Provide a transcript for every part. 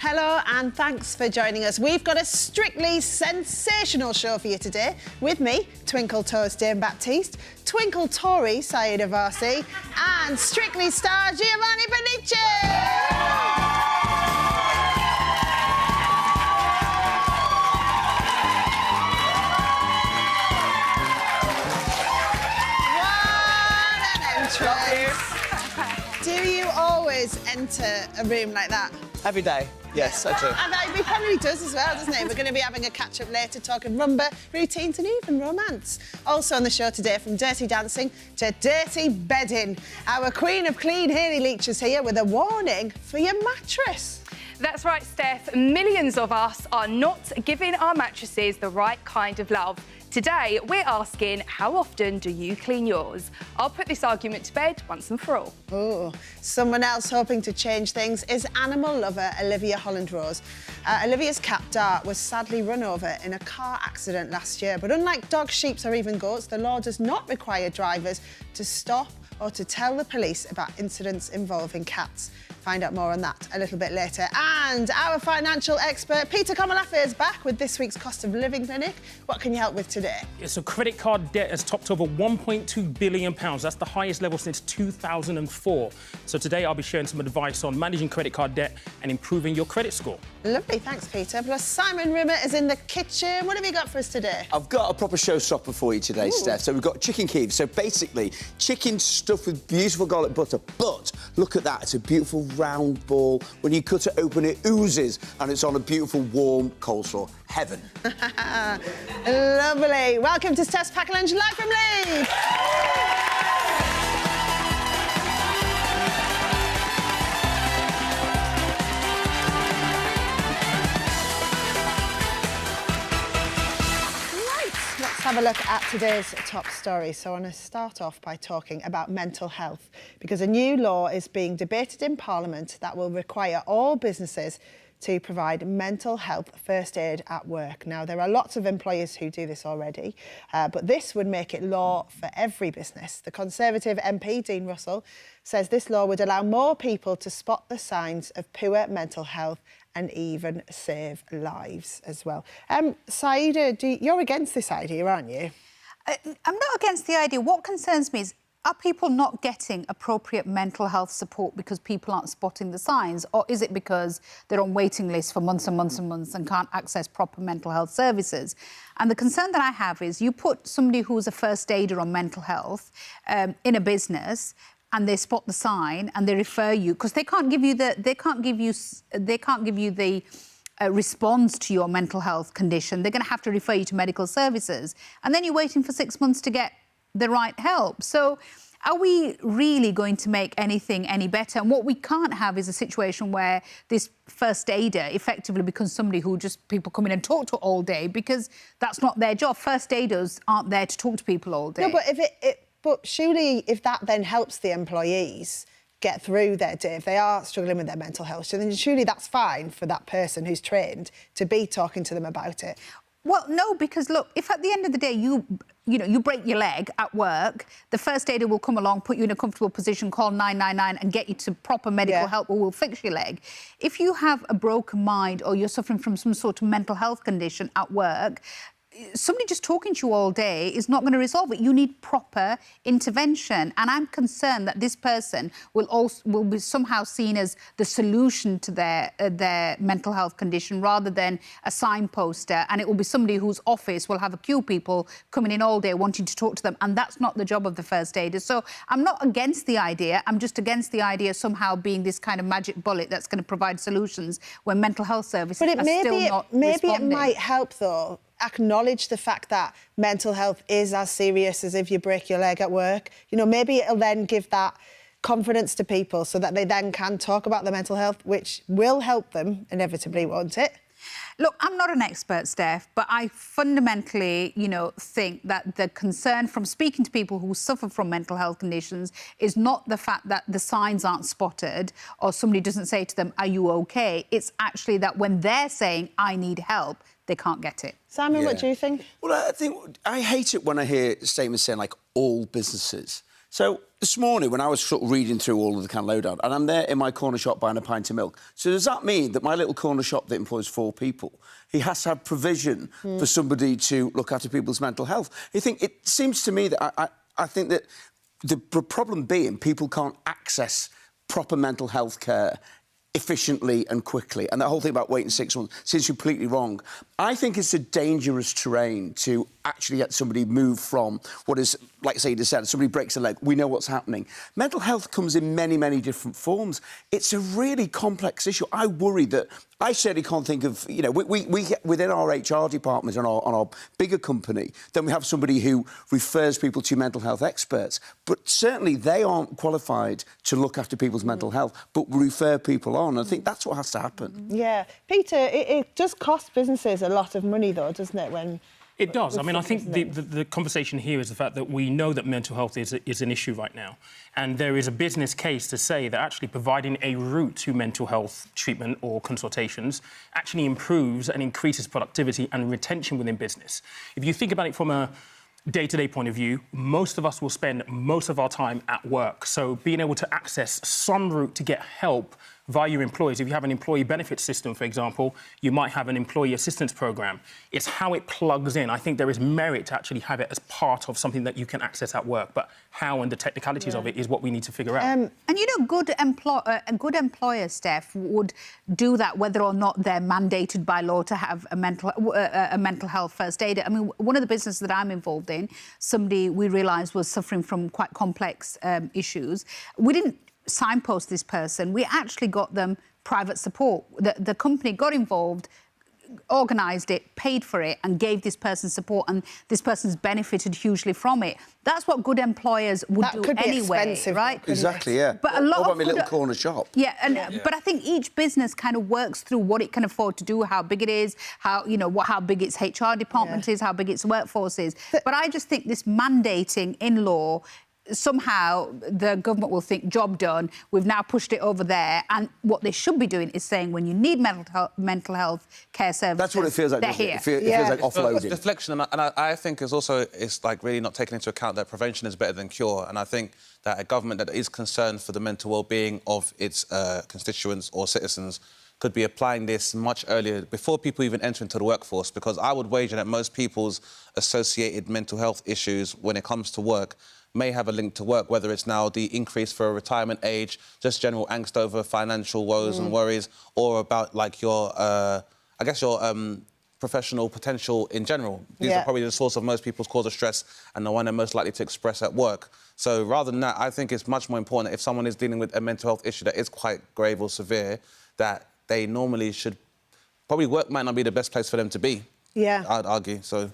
Hello and thanks for joining us. We've got a strictly sensational show for you today. With me, Twinkle Toes Dame Baptiste, Twinkle Tory Saeed Avasi and Strictly star Giovanni Benici. Do you always enter a room like that? Every day, yes, I do. And he probably does as well, doesn't he? We're going to be having a catch-up later, talking rumba, routines and even romance. Also on the show today, from dirty dancing to dirty bedding, our queen of clean, Hayley Leach is here with a warning for your mattress. That's right, Steph. Millions of us are not giving our mattresses the right kind of love. Today, we're asking, how often do you clean yours? I'll put this argument to bed once and for all. Oh, someone else hoping to change things is animal lover Olivia Holland-Rose. Olivia's cat, Dart, was sadly run over in a car accident last year. But unlike dogs, sheep or even goats, the law does not require drivers to stop or to tell the police about incidents involving cats. Find out more on that a little bit later. And our financial expert, Peter Komalafe, is back with this week's cost of living clinic. What can you help with today? So credit card debt has topped over £1.2 billion. That's the highest level since 2004. So today I'll be sharing some advice on managing credit card debt and improving your credit score. Lovely, thanks, Peter. Plus, Simon Rimmer is in the kitchen. What have you got for us today? I've got a proper showstopper for you today, Steph. So we've got chicken Kiev. So basically, chicken stuffed with beautiful garlic butter. But look at that, it's a beautiful round ball. When you cut it open, it oozes, and it's on a beautiful warm coleslaw. Heaven. Lovely. Welcome to Steph's Pack Lunch live from Leeds. Let's have a look at today's top story. So I want to start off by talking about mental health, because a new law is being debated in Parliament that will require all businesses to provide mental health first aid at work. Now, there are lots of employers who do this already, but this would make it law for every business. The Conservative MP, Dean Russell, says this law would allow more people to spot the signs of poor mental health and even save lives as well. Saida, you're against this idea, aren't you? I'm not against the idea. What concerns me is, are people not getting appropriate mental health support because people aren't spotting the signs? Or is it because they're on waiting lists for months and months and months and can't access proper mental health services? And the concern that I have is, you put somebody who's a first aider on mental health in a business, and they spot the sign and they refer you, because they can't give you the response to your mental health condition. They're going to have to refer you to medical services, and then you're waiting for 6 months to get the right help. So are we really going to make anything any better? And what we can't have is a situation where this first aider effectively becomes somebody who just people come in and talk to all day, because that's not their job. First aiders aren't there to talk to people all day. No, but but surely if that then helps the employees get through their day, if they are struggling with their mental health, so then surely that's fine for that person who's trained to be talking to them about it. Well, no, because look, if at the end of the day you break your leg at work, the first aider will come along, put you in a comfortable position, call 999 and get you to proper medical help, or will fix your leg. If you have a broken mind or you're suffering from some sort of mental health condition at work, somebody just talking to you all day is not going to resolve it. You need proper intervention, and I'm concerned that this person will be somehow seen as the solution to their mental health condition, rather than a signposter, and it will be somebody whose office will have a queue of people coming in all day wanting to talk to them, and that's not the job of the first aider. So I'm not against the idea. I'm just against the idea somehow being this kind of magic bullet that's going to provide solutions when mental health services are still not responding. Maybe it might help, though, acknowledge the fact that mental health is as serious as if you break your leg at work. You know, maybe it'll then give that confidence to people so that they then can talk about their mental health, which will help them inevitably, won't it? Look, I'm not an expert, Steph, but I fundamentally, think that the concern from speaking to people who suffer from mental health conditions is not the fact that the signs aren't spotted or somebody doesn't say to them, "Are you okay?" It's actually that when they're saying, "I need help," they can't get it. Simon, what do you think? Well, I hate it when I hear statements saying, like, all businesses. So this morning, when I was sort of reading through all of the kind of lowdown, and I'm there in my corner shop buying a pint of milk, so does that mean that my little corner shop that employs 4 people, he has to have provision for somebody to look after people's mental health? It seems to me that I think that the problem being people can't access proper mental health care efficiently and quickly, and that whole thing about waiting 6 months seems completely wrong. I think it's a dangerous terrain to actually get somebody moved from what is, like say you just said, somebody breaks a leg, we know what's happening. Mental health comes in many, many different forms. It's a really complex issue. I worry that I certainly can't think of, you know, we get within our HR department on our bigger company, then we have somebody who refers people to mental health experts, but certainly they aren't qualified to look after people's mental health, but refer people on. I think that's what has to happen. Yeah. Peter, it does cost businesses a lot of money, though, doesn't it, when... It does. I mean, I think the conversation here is the fact that we know that mental health is an issue right now. And there is a business case to say that actually providing a route to mental health treatment or consultations actually improves and increases productivity and retention within business. If you think about it from a day-to-day point of view, most of us will spend most of our time at work. So being able to access some route to get help via your employees. If you have an employee benefit system, for example, you might have an employee assistance program. It's how it plugs in. I think there is merit to actually have it as part of something that you can access at work, but how and the technicalities of it is what we need to figure out. And you know, a good employer, Steph, would do that whether or not they're mandated by law to have a mental health first aider. I mean, one of the businesses that I'm involved in, somebody we realised was suffering from quite complex issues. We didn't signpost this person. We actually got them private support. The company got involved, organised it, paid for it and gave this person support, and this person's benefited hugely from it. That's what good employers would do anyway, right? Exactly, yeah. But a lot what about of my little corner shop? Yeah, but I think each business kind of works through what it can afford to do, how big it is, how big its HR department is, how big its workforce is. But I just think this mandating in law, somehow the government will think, job done, we've now pushed it over there, and what they should be doing is saying when you need mental health care services, that's what it feels like, they're here. It feels like offloading. Deflection, and I think it's like really not taking into account that prevention is better than cure, and I think that a government that is concerned for the mental well-being of its constituents or citizens could be applying this much earlier, before people even enter into the workforce, because I would wager that most people's associated mental health issues when it comes to work may have a link to work, whether it's now the increase for a retirement age, just general angst over financial woes and worries, or about, like, your professional potential in general. These are probably the source of most people's cause of stress and the one they're most likely to express at work. So rather than that, I think it's much more important if someone is dealing with a mental health issue that is quite grave or severe, that they normally should... Probably work might not be the best place for them to be, I'd argue, so...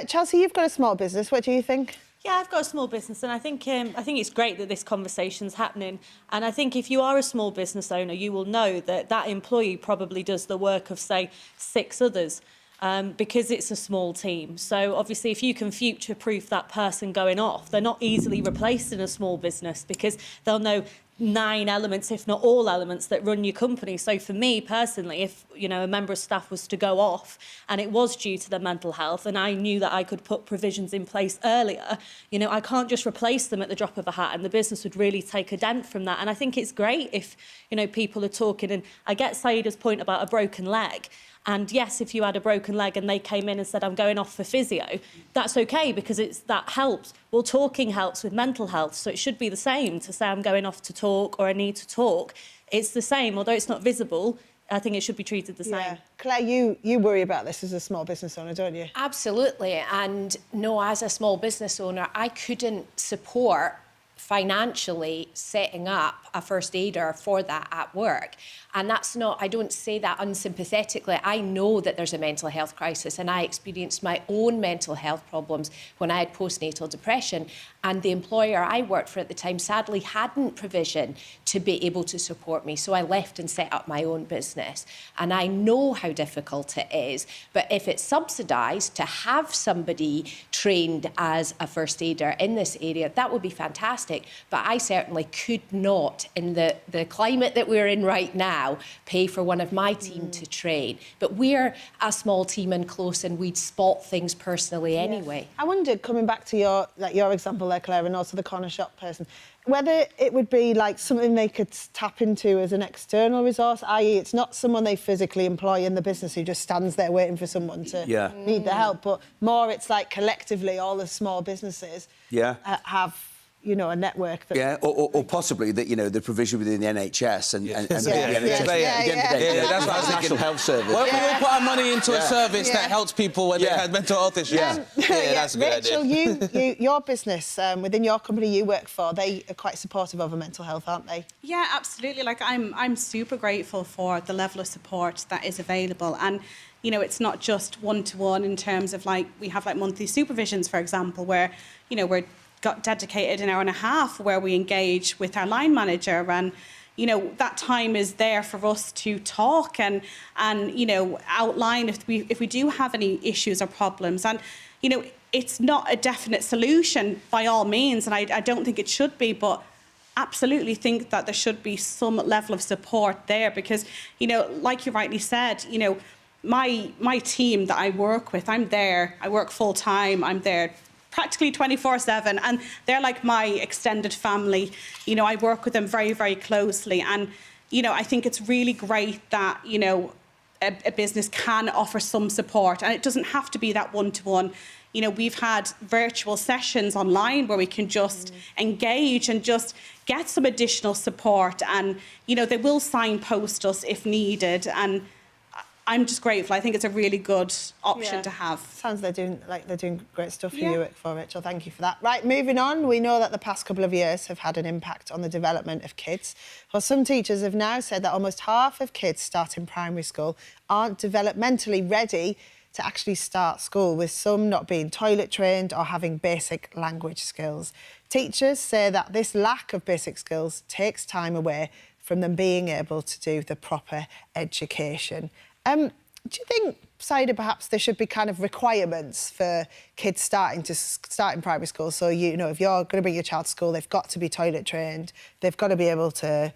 Chelsea, you've got a small business. What do you think? Yeah, I've got a small business, and I think it's great that this conversation's happening. And I think if you are a small business owner, you will know that that employee probably does the work of, say, 6 others, because it's a small team. So obviously, if you can future-proof that person going off, they're not easily replaced in a small business because they'll know 9 elements, if not all elements, that run your company. So for me personally, if a member of staff was to go off and it was due to their mental health, and I knew that I could put provisions in place earlier, I can't just replace them at the drop of a hat, and the business would really take a dent from that. And I think it's great if people are talking, and I get Saida's point about a broken leg. And yes, if you had a broken leg and they came in and said, I'm going off for physio, that's OK, because that helps. Well, talking helps with mental health, so it should be the same to say I'm going off to talk or I need to talk. It's the same, although it's not visible. I think it should be treated the same. Claire, you worry about this as a small business owner, don't you? Absolutely. And no, as a small business owner, I couldn't support financially setting up a first aider for that at work. And that's not, I don't say that unsympathetically. I know that there's a mental health crisis, and I experienced my own mental health problems when I had postnatal depression. And the employer I worked for at the time sadly hadn't provision to be able to support me. So I left and set up my own business. And I know how difficult it is. But if it's subsidised to have somebody trained as a first aider in this area, that would be fantastic. But I certainly could not, in the climate that we're in right now, pay for one of my team to train. But we're a small team and close, and we'd spot things personally anyway. I wondered, coming back to your example there, Claire, and also the corner shop person, whether it would be like something they could tap into as an external resource, i.e. it's not someone they physically employ in the business who just stands there waiting for someone to need their help, but more it's like collectively all the small businesses have, you know, a network that... or possibly that, you know, the provision within the NHS and the NHS. That's what I was thinking. National Health Service. Well, we all put our money into a service that helps people when they have mental health issues. That's a good Rachel, idea. your business, within your company you work for, they are quite supportive of mental health, aren't they? Yeah, absolutely. Like, I'm super grateful for the level of support that is available. And, you know, it's not just one-to-one in terms of, like, we have, like, monthly supervisions, for example, where, you know, we're got dedicated an hour and a half where we engage with our line manager, and you know that time is there for us to talk and you know outline if we do have any issues or problems. And you know it's not a definite solution by all means, and I don't think it should be, but absolutely think that there should be some level of support there, because you know, like you rightly said, you know, my team that I work with, I work full time, I'm there practically 24/7, and they're like my extended family. You know, I work with them very, very closely, and you know, I think it's really great that, you know, a business can offer some support, and it doesn't have to be that one-to-one. You know, we've had virtual sessions online where we can just engage and just get some additional support, and you know, they will signpost us if needed, and I'm just grateful. I think it's a really good option to have. Sounds they're doing great stuff for you work for, Rachel. Thank you for that. Right, moving on. We know that the past couple of years have had an impact on the development of kids. Well, some teachers have now said that almost half of kids starting primary school aren't developmentally ready to actually start school, with some not being toilet trained or having basic language skills. Teachers say that this lack of basic skills takes time away from them being able to do the proper education. Do you think, Saida, perhaps there should be kind of requirements for kids starting in primary school? So, you know, if you're going to bring your child to school, they've got to be toilet trained, they've got to be able to,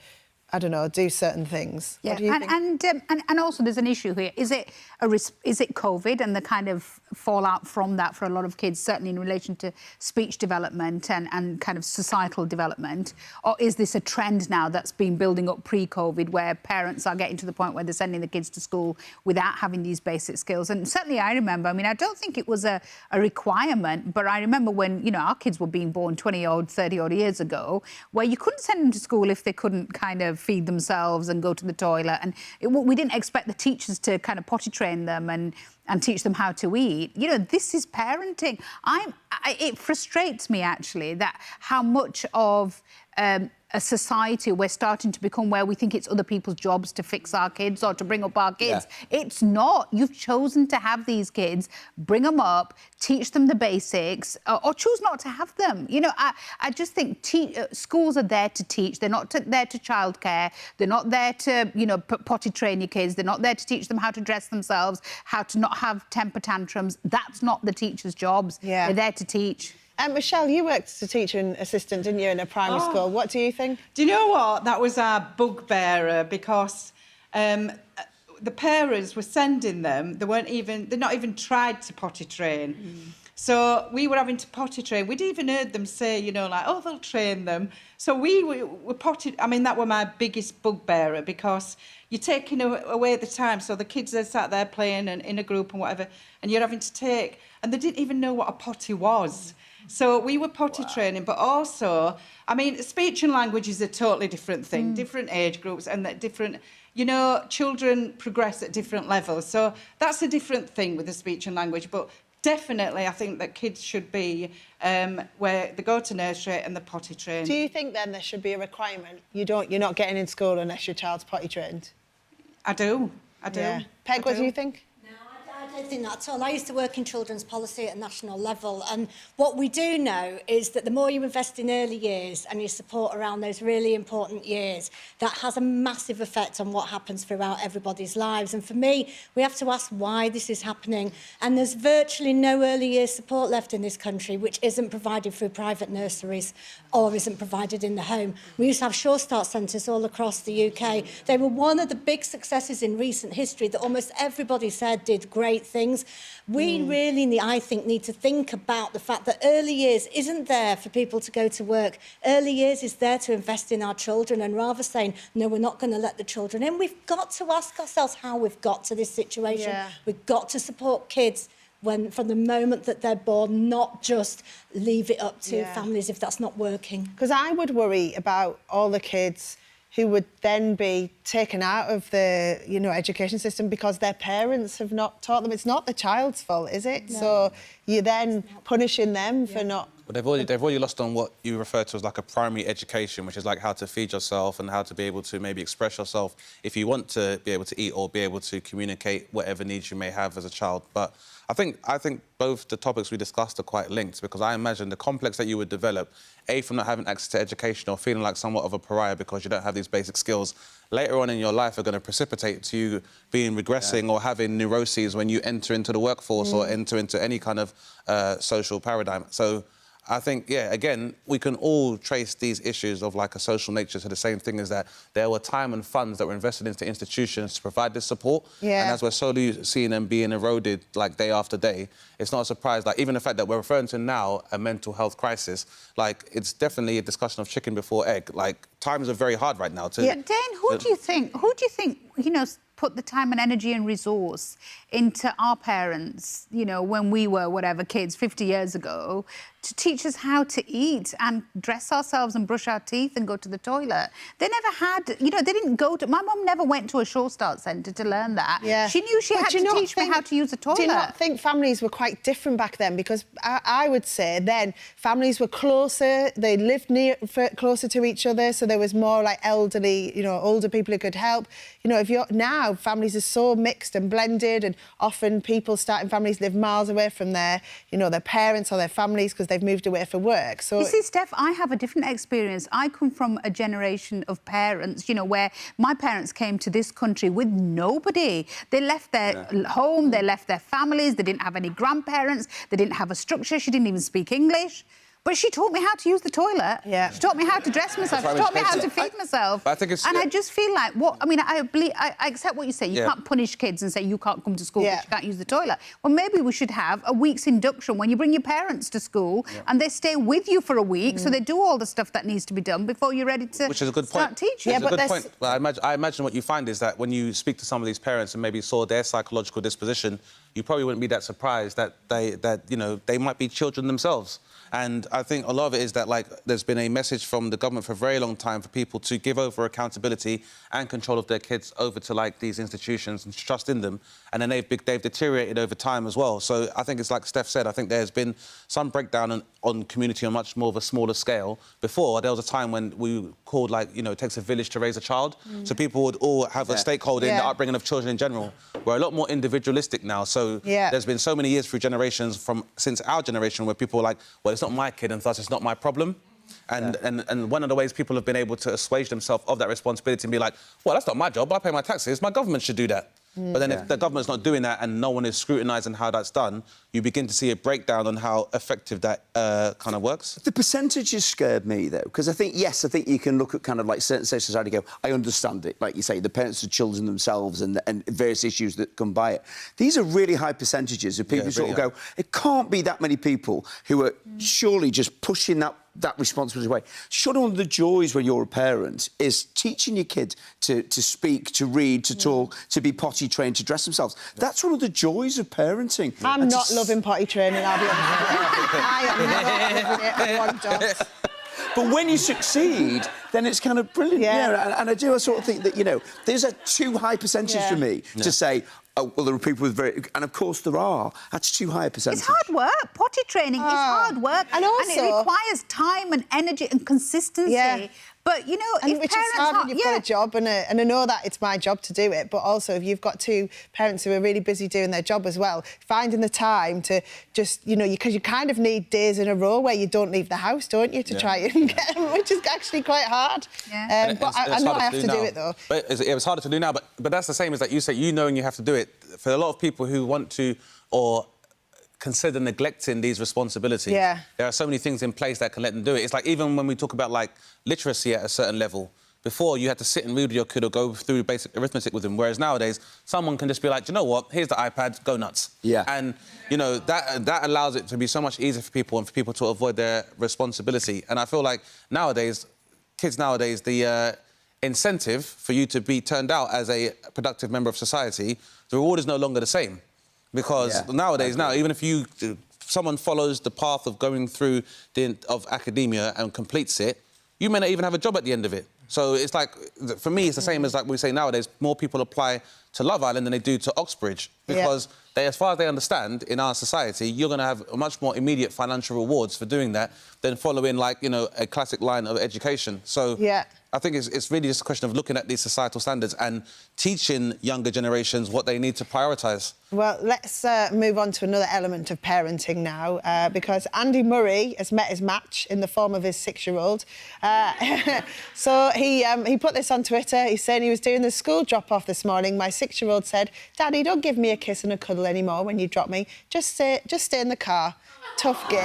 I don't know, do certain things. Yeah, what do you think? And also there's an issue here. Is it COVID and the kind of fallout from that for a lot of kids, certainly in relation to speech development and kind of societal development? Or is this a trend now that's been building up pre-COVID, where parents are getting to the point where they're sending the kids to school without having these basic skills? And certainly I remember, I mean, I don't think it was a requirement, but I remember when, you know, our kids were being born 20-odd, 30-odd years ago, where you couldn't send them to school if they couldn't kind of feed themselves and go to the toilet. And we didn't expect the teachers to kind of potty train them and teach them how to eat. You know, this is parenting. It frustrates me, actually, that how much of a society we're starting to become where we think it's other people's jobs to fix our kids or to bring up our kids. Yeah. It's not. You've chosen to have these kids, bring them up, teach them the basics, or choose not to have them. You know, I just think schools are there to teach. They're not there to childcare. They're not there to, you know, potty train your kids. They're not there to teach them how to dress themselves, how to not have temper tantrums. That's not the teachers' jobs. Yeah. They're there to teach. Michelle, you worked as a teacher and assistant, didn't you, in a primary school? What do you think? Do you know what? That was our bugbearer, because the parents were sending them. They're not even tried to potty train. So we were having to potty train. We'd even heard them say, you know, like, oh, they'll train them. So we were potty. I mean, that were my biggest bugbearer, because you're taking away the time. So the kids are sat there playing and in a group and whatever, and you're having to take. And they didn't even know what a potty was. So we were potty training, but also, I mean, speech and language is a totally different thing, different age groups and that different, you know, children progress at different levels. So that's a different thing with the speech and language. But definitely, I think that kids should be where they go to nursery and they're potty trained. Do you think then there should be a requirement? You're not getting in school unless your child's potty trained? I do. Yeah. Peg, what do you think? I don't think that at all. I used to work in children's policy at a national level, and what we do know is that the more you invest in early years and you support around those really important years, that has a massive effect on what happens throughout everybody's lives. And for me, we have to ask why this is happening. And there's virtually no early years support left in this country which isn't provided through private nurseries or isn't provided in the home. We used to have Sure Start centres all across the UK. They were one of the big successes in recent history that almost everybody said did great great things. We really, I think, need to think about the fact that early years isn't there for people to go to work. Early years is there to invest in our children, and rather saying, no, we're not going to let the children in, we've got to ask ourselves how we've got to this situation. Yeah. We've got to support kids from the moment that they're born, not just leave it up to families if that's not working. Because I would worry about all the kids who would then be taken out of the, education system because their parents have not taught them. It's not the child's fault, is it? No. So you're then punishing them for not... But they've already lost on what you refer to as like a primary education, which is like how to feed yourself and how to be able to maybe express yourself if you want to be able to eat or be able to communicate whatever needs you may have as a child. But I think both the topics we discussed are quite linked, because I imagine the complex that you would develop, A, from not having access to education or feeling like somewhat of a pariah because you don't have these basic skills, later on in your life are going to precipitate to you being regressing or having neuroses when you enter into the workforce or enter into any kind of social paradigm. So I think, again, we can all trace these issues of like a social nature to the same thing as that there were time and funds that were invested into institutions to provide this support. Yeah. And as we're slowly seeing them being eroded like day after day, it's not a surprise. Like even the fact that we're referring to now a mental health crisis, like it's definitely a discussion of chicken before egg. Like times are very hard right now. Dane, who do you think, put the time and energy and resource into our parents, when we were, whatever, kids 50 years ago, to teach us how to eat and dress ourselves and brush our teeth and go to the toilet? They never had, they didn't go to... My mum never went to a Sure Start centre to learn that. Yeah. She knew she had to teach me how to use a toilet. Do you not think families were quite different back then? Because I would say then families were closer, they lived closer to each other, so there was more like elderly, older people who could help. If you're now, families are so mixed and blended, and often people starting families live miles away from their parents or their families because they've moved away for work. So you see, Steph, I have a different experience. I come from a generation of parents, where my parents came to this country with nobody. They left their home, they left their families, they didn't have any grandparents, they didn't have a structure, she didn't even speak English. But she taught me how to use the toilet. Yeah. She taught me how to dress myself. She taught me how to feed myself. I think it's... And I just feel like, I accept what you say. You can't punish kids and say you can't come to school because you can't use the toilet. Well, maybe we should have a week's induction when you bring your parents to school and they stay with you for a week, so they do all the stuff that needs to be done before you're ready to start teaching. Yeah, but that's a good point. I imagine what you find is that when you speak to some of these parents and maybe saw their psychological disposition, you probably wouldn't be that surprised that they might be children themselves. And I think a lot of it is that, like, there's been a message from the government for a very long time for people to give over accountability and control of their kids over to, like, these institutions and trust in them. And then they've deteriorated over time as well. So I think it's like Steph said, I think there's been some breakdown on community on much more of a smaller scale. Before, there was a time when we called, like, it takes a village to raise a child. So people would all have a stakeholder in the upbringing of children in general. We're a lot more individualistic now. So there's been so many years through generations since our generation where people were like, well, it's not my kid and thus it's not my problem. And one of the ways people have been able to assuage themselves of that responsibility and be like, well, that's not my job, I pay my taxes, my government should do that. But then if the government's not doing that and no one is scrutinising how that's done, you begin to see a breakdown on how effective that kind of works. The percentages scared me, though, because I think you can look at kind of like certain sections and go, I understand it, like you say, the parents of children themselves and various issues that come by it. These are really high percentages of people who sort of go, it can't be that many people who are surely just pushing that responsibility away. Surely one of the joys when you're a parent is teaching your kid to speak, to read, to talk, to be potty trained, to dress themselves. That's one of the joys of parenting. I'm not loving potty training, I'll be honest. I am not loving it one jot. But when you succeed, then it's kind of brilliant. Yeah. And I sort of think that, there's a too high percentage for me to say, oh, well, there are people with very... And, of course, there are. That's too high a percentage. It's hard work. Potty training is hard work. And it requires time and energy and consistency. Yeah. But, if which parents is hard when you've got a job, and I know that it's my job to do it, but also if you've got two parents who are really busy doing their job as well, finding the time to just, because you kind of need days in a row where you don't leave the house, don't you, to try and get them, which is actually quite hard. Yeah. But I know I have to do it, though. But it's harder to do now, but that's the same as that you say, and you have to do it. For a lot of people who want to or consider neglecting these responsibilities, there are so many things in place that can let them do it. It's like even when we talk about, like, literacy at a certain level, before you had to sit and read with your kid or go through basic arithmetic with him, whereas nowadays someone can just be like, do you know what, here's the iPad, go nuts. Yeah. And, you know, that allows it to be so much easier for people and for people to avoid their responsibility. And I feel like nowadays, kids nowadays, the incentive for you to be turned out as a productive member of society, the reward is no longer the same. Because nowadays, even if someone follows the path of going through of academia and completes it, you may not even have a job at the end of it. So it's like, for me, it's the same as like we say nowadays, more people apply to Love Island than they do to Oxbridge. Because they, as far as they understand, in our society, you're going to have a much more immediate financial rewards for doing that than following, like, you know, a classic line of education. So I think it's really just a question of looking at these societal standards and teaching younger generations what they need to prioritise. Well, let's move on to another element of parenting now, because Andy Murray has met his match in the form of his 6-year-old. So he put this on Twitter. He's saying he was doing the school drop-off this morning. My 6-year-old said, "Daddy, don't give me a kiss and a cuddle anymore when you drop me. Just stay in the car." Tough game.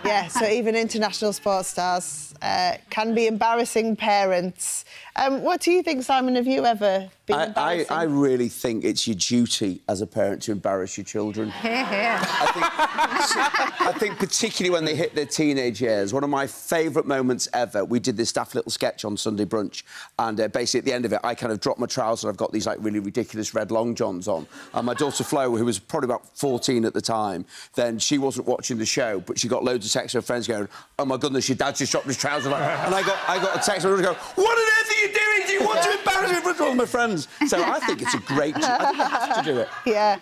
Yeah, so even international sports stars can be embarrassing parents. What do you think, Simon? Have you ever been embarrassing? I really think it's your duty as a parent to embarrass your children. I think particularly when they hit their teenage years. One of my favourite moments ever, we did this daft little sketch on Sunday brunch, and basically at the end of it, I kind of dropped my trousers. I've got these like really ridiculous red long johns on, and my daughter Flo, who was probably about 14 at the time, then she wasn't watching the show, but she got loads of texts from her friends going, "Oh my goodness, your dad just dropped his trousers." And I got a text from her going, "What on earth are you doing? Do you want to embarrass me in front of all my friends?" So I think it's a great... I think you have to do it. Yeah.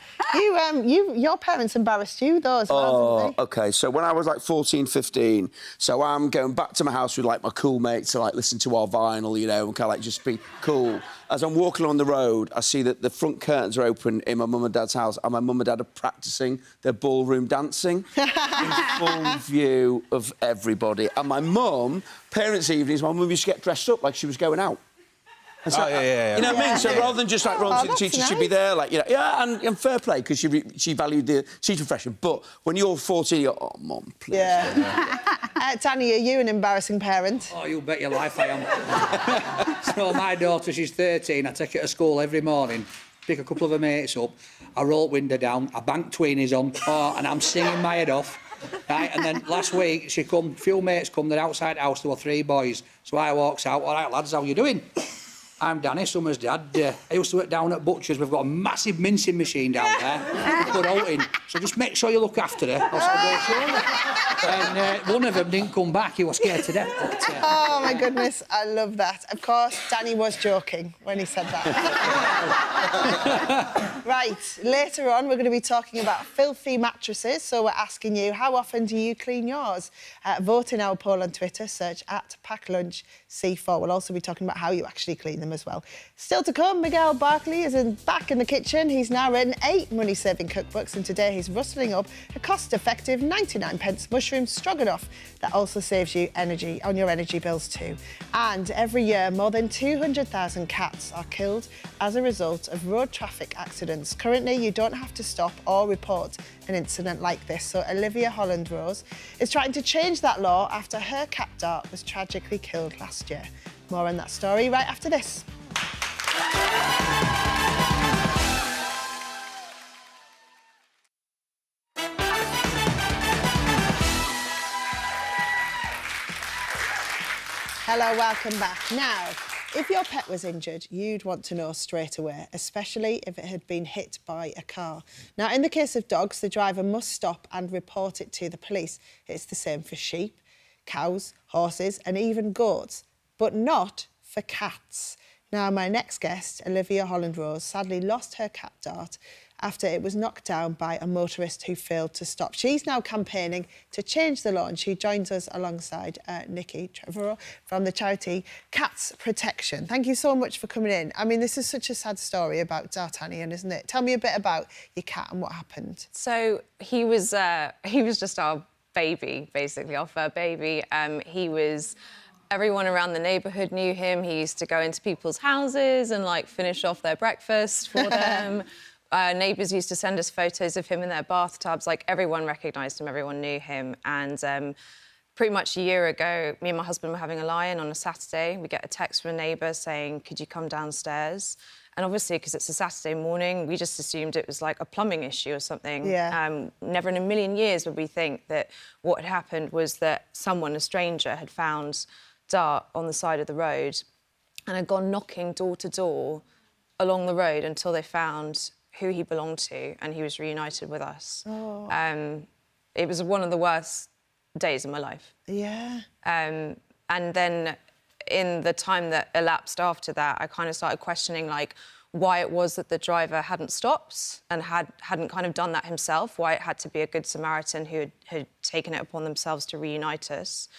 Your parents embarrassed you, though, as well, didn't they? OK, so when I was, like, 14, 15, so I'm going back to my house with, like, my cool mates to, like, listen to our vinyl, you know, and kind of, like, just be cool. As I'm walking on the road, I see that the front curtains are open in my mum and dad's house, and my mum and dad are practising their ballroom dancing in full view of everybody. And my mum, parents' evenings, my mum used to get dressed up like she was going out. So, you know what I mean? So rather than just, like, the teacher should be there, like, you know, and fair play, because she valued the teacher profession. But when you're 14, you're, oh, Mum, please. Danny, are you an embarrassing parent? Oh, you bet your life I am. So my daughter, she's 13. I take her to school every morning, pick a couple of her mates up, I roll window down, I bank tweenies on, and I'm singing my head off. Right, and then last week, few mates come, they're outside the house, there were 3 boys. So I walks out, "All right, lads, how you doing?" "I'm Danny, Summer's dad. I used to work down at Butcher's. We've got a massive mincing machine down there. Put out in. So just make sure you look after her." I said, "Well, sure." And one of them didn't come back. He was scared to death. But, oh, my goodness. I love that. Of course, Danny was joking when he said that. Right, later on, we're going to be talking about filthy mattresses. So we're asking you, how often do you clean yours? Vote in our poll on Twitter. Search @PackLunchC4. We'll also be talking about how you actually clean them as well. Still to come, Miguel Barkley is back in the kitchen. He's now written 8 money-saving cookbooks, and today he's rustling up a cost-effective 99p mushroom stroganoff that also saves you energy on your energy bills too. And every year, more than 200,000 cats are killed as a result of road traffic accidents. Currently, you don't have to stop or report an incident like this. So Olivia Holland-Rose is trying to change that law after her cat Dart was tragically killed last year. More on that story right after this. Hello, welcome back. Now, if your pet was injured, you'd want to know straight away, especially if it had been hit by a car. Now, in the case of dogs, the driver must stop and report it to the police. It's the same for sheep, cows, horses and even goats, but not for cats. Now, my next guest, Olivia Holland-Rose, sadly lost her cat Dart after it was knocked down by a motorist who failed to stop. She's now campaigning to change the law, and she joins us alongside Nikki Trevorrow from the charity Cats Protection. Thank you so much for coming in. I mean, this is such a sad story about D'Artagnan, isn't it? Tell me a bit about your cat and what happened. So he was just our baby, basically, our fur baby. Everyone around the neighbourhood knew him. He used to go into people's houses and, like, finish off their breakfast for them. Neighbours used to send us photos of him in their bathtubs. Like, everyone recognised him, everyone knew him. And pretty much a year ago, me and my husband were having a lie-in on a Saturday. We get a text from a neighbour saying, could you come downstairs? And obviously, because it's a Saturday morning, we just assumed it was like a plumbing issue or something. Yeah. Never in a million years would we think that what had happened was that someone, a stranger, had found dart on the side of the road and had gone knocking door to door along the road until they found who he belonged to, and he was reunited with us. Oh. It was one of the worst days of my life. Yeah. And then in the time that elapsed after that, I kind of started questioning, like, why it was that the driver hadn't stopped and hadn't kind of done that himself, why it had to be a good Samaritan who had taken it upon themselves to reunite us.